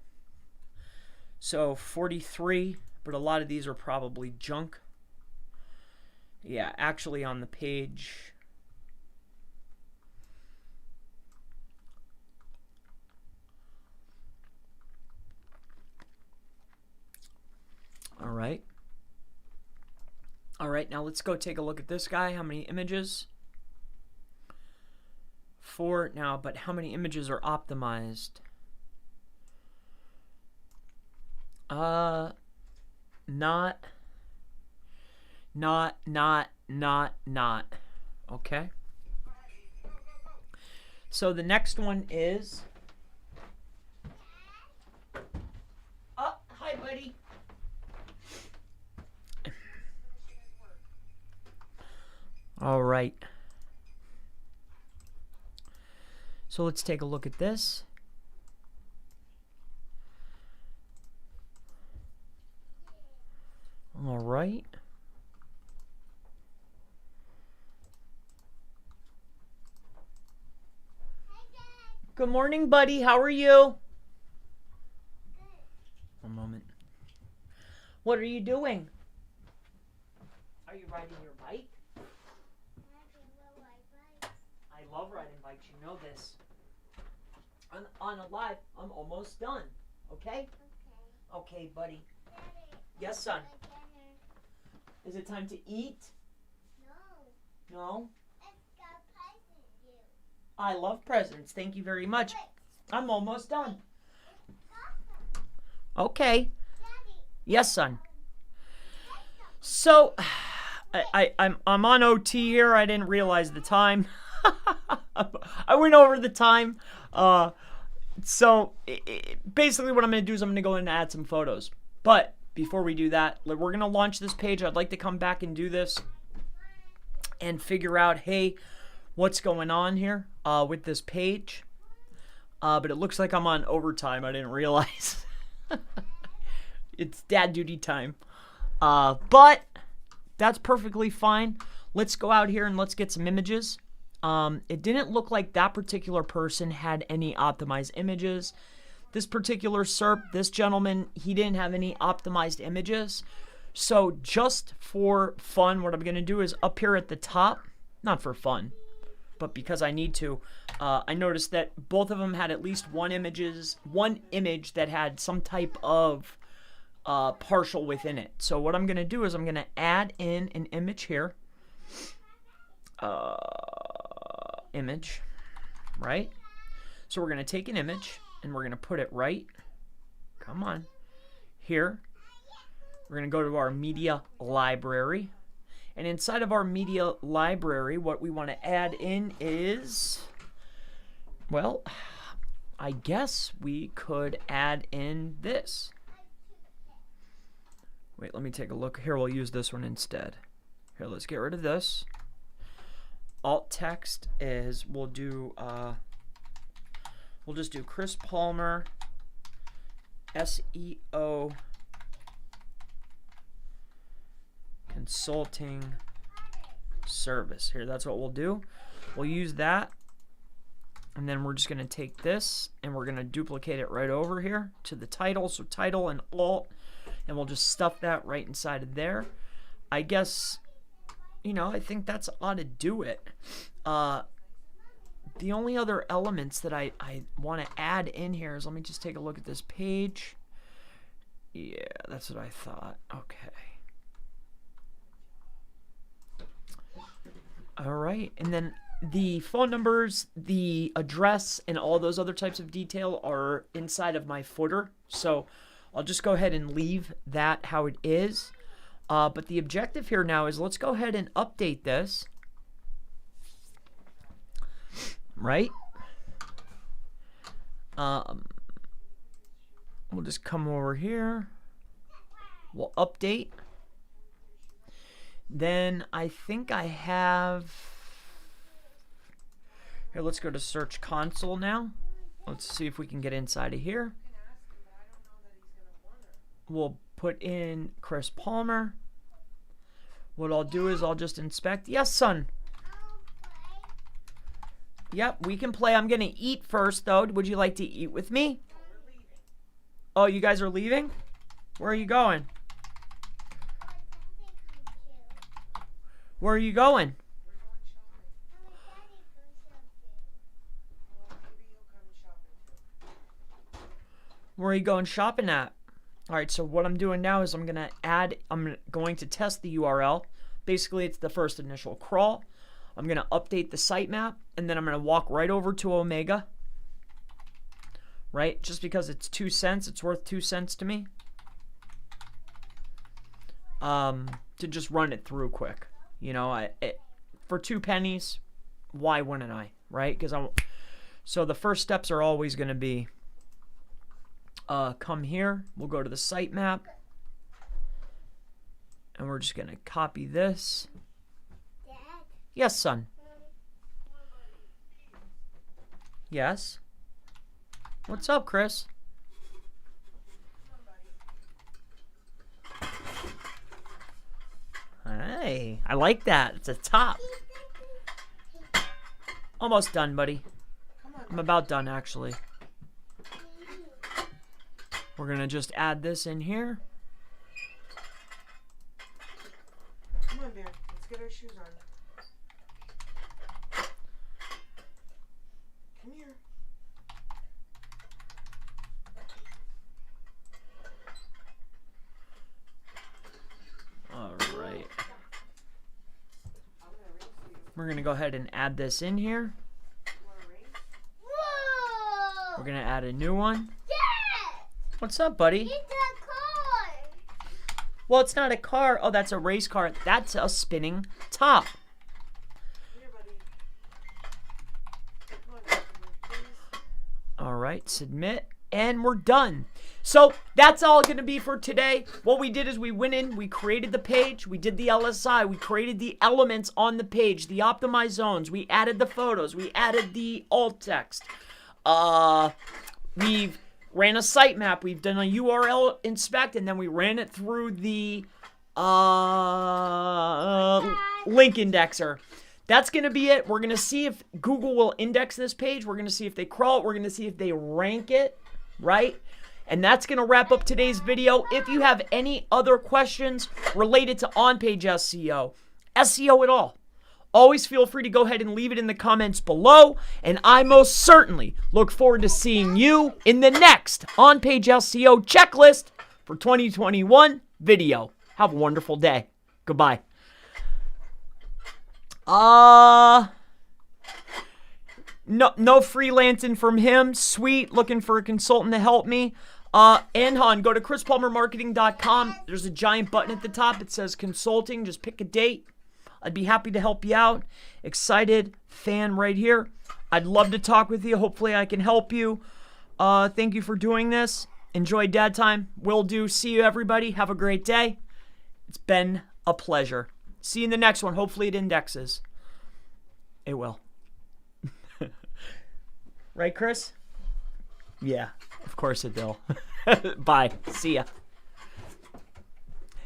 Speaker 1: So 43, but a lot of these are probably junk. Yeah, actually on the page. All right. All right, now let's go take a look at this guy. How many images? 4 now, but how many images are optimized? Not. Okay. So the next one is. Oh, hi, buddy. All right. So let's take a look at this. All right. Good morning, buddy. How are you? One moment. What are you doing? Are you riding your bike? I love riding bikes. You know this. On a live, I'm almost done. Okay? Okay, buddy. Yes, son. Is it time to eat? No. No? I love presents. Thank you very much. I'm almost done. Okay. Yes, son. So, I'm on OT here. I didn't realize the time. I went over the time. So basically what I'm going to do is I'm going to go in and add some photos. But before we do that, we're going to launch this page. I'd like to come back and do this and figure out, hey, what's going on here with this page. But it looks like I'm on overtime. I didn't realize. It's dad duty time. But that's perfectly fine. Let's go out here and let's get some images. It didn't look like that particular person had any optimized images. This particular SERP, this gentleman, he didn't have any optimized images. So just for fun, what I'm going to do is up here at the top, not for fun, but because I need to, I noticed that both of them had at least one image that had some type of partial within it. So what I'm going to do is I'm going to add in an image here. Image, right? So we're going to take an image and we're going to put it right, come on, here. We're going to go to our media library. And inside of our media library, what we want to add in is, well, I guess we could add in this. Wait, let me take a look. Here, we'll use this one instead. Here, let's get rid of this. Alt text is, we'll just do Chris Palmer, SEO Consulting Service. Here, that's what we'll do. We'll use that. And then we're just going to take this and we're going to duplicate it right over here to the title. So title and alt. And we'll just stuff that right inside of there. I guess, you know, I think that's ought to do it. The only other elements that I want to add in here is, let me just take a look at this page. Yeah, that's what I thought. Okay. All right. And then the phone numbers, the address, and all those other types of detail are inside of my footer. So I'll just go ahead and leave that how it is. But the objective here now is, let's go ahead and update this. Right? We'll just come over here. We'll update. Then I think I have... Here, let's go to Search Console now. Let's see if we can get inside of here. We'll put in Chris Palmer. What I'll do is I'll just inspect. Yes, son. Yep, we can play. I'm going to eat first, though. Would you like to eat with me? Oh, you guys are leaving? Where are you going? Where are you going? Where are you going shopping at? All right, so what I'm doing now is I'm going to test the URL. Basically, it's the first initial crawl. I'm going to update the sitemap, and then I'm going to walk right over to Omega. Right? Just because it's 2 cents, it's worth 2 cents to me. To just run it through quick. You know, for 2 pennies, why wouldn't I? Right? So the first steps are always going to be, come here. We'll go to the sitemap. And we're just going to copy this.
Speaker 2: Dad?
Speaker 1: Yes, son. Yes. What's up, Chris? Hey, I like that. It's a top. Almost done, buddy. I'm about done, actually. We're going to just add this in here.
Speaker 2: Come on, Bear. Let's get our shoes on. Come here.
Speaker 1: All right. We're going to go ahead and add this in here.
Speaker 3: Whoa!
Speaker 1: We're going to add a new one.
Speaker 3: Dad!
Speaker 1: What's up, buddy?
Speaker 3: It's a car!
Speaker 1: Well, it's not a car. Oh, that's a race car. That's a spinning top.
Speaker 2: Here, buddy. Come on, please.
Speaker 1: All right, submit, and we're done. So that's all going to be for today. What we did is we went in, we created the page, we did the LSI, we created the elements on the page, the optimized zones, we added the photos, we added the alt text. We've ran a sitemap, we've done a URL inspect, and then we ran it through the link indexer. That's going to be it. We're going to see if Google will index this page. We're going to see if they crawl it. We're going to see if they rank it, right? And that's going to wrap up today's video. If you have any other questions related to on-page SEO, SEO at all, always feel free to go ahead and leave it in the comments below. And I most certainly look forward to seeing you in the next on-page SEO checklist for 2021 video. Have a wonderful day. Goodbye. No freelancing from him. Sweet. Looking for a consultant to help me. Anhan, go to chrispalmermarketing.com. There's a giant button at the top. It says consulting. Just pick a date. I'd be happy to help you out. Excited fan right here. I'd love to talk with you. Hopefully I can help you. Thank you for doing this. Enjoy dad time. Will do. See you, everybody. Have a great day. It's been a pleasure. See you in the next one. Hopefully it indexes. It will. Right, Chris? Yeah, of course it will. Bye. See ya.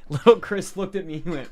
Speaker 1: Little Chris looked at me and went...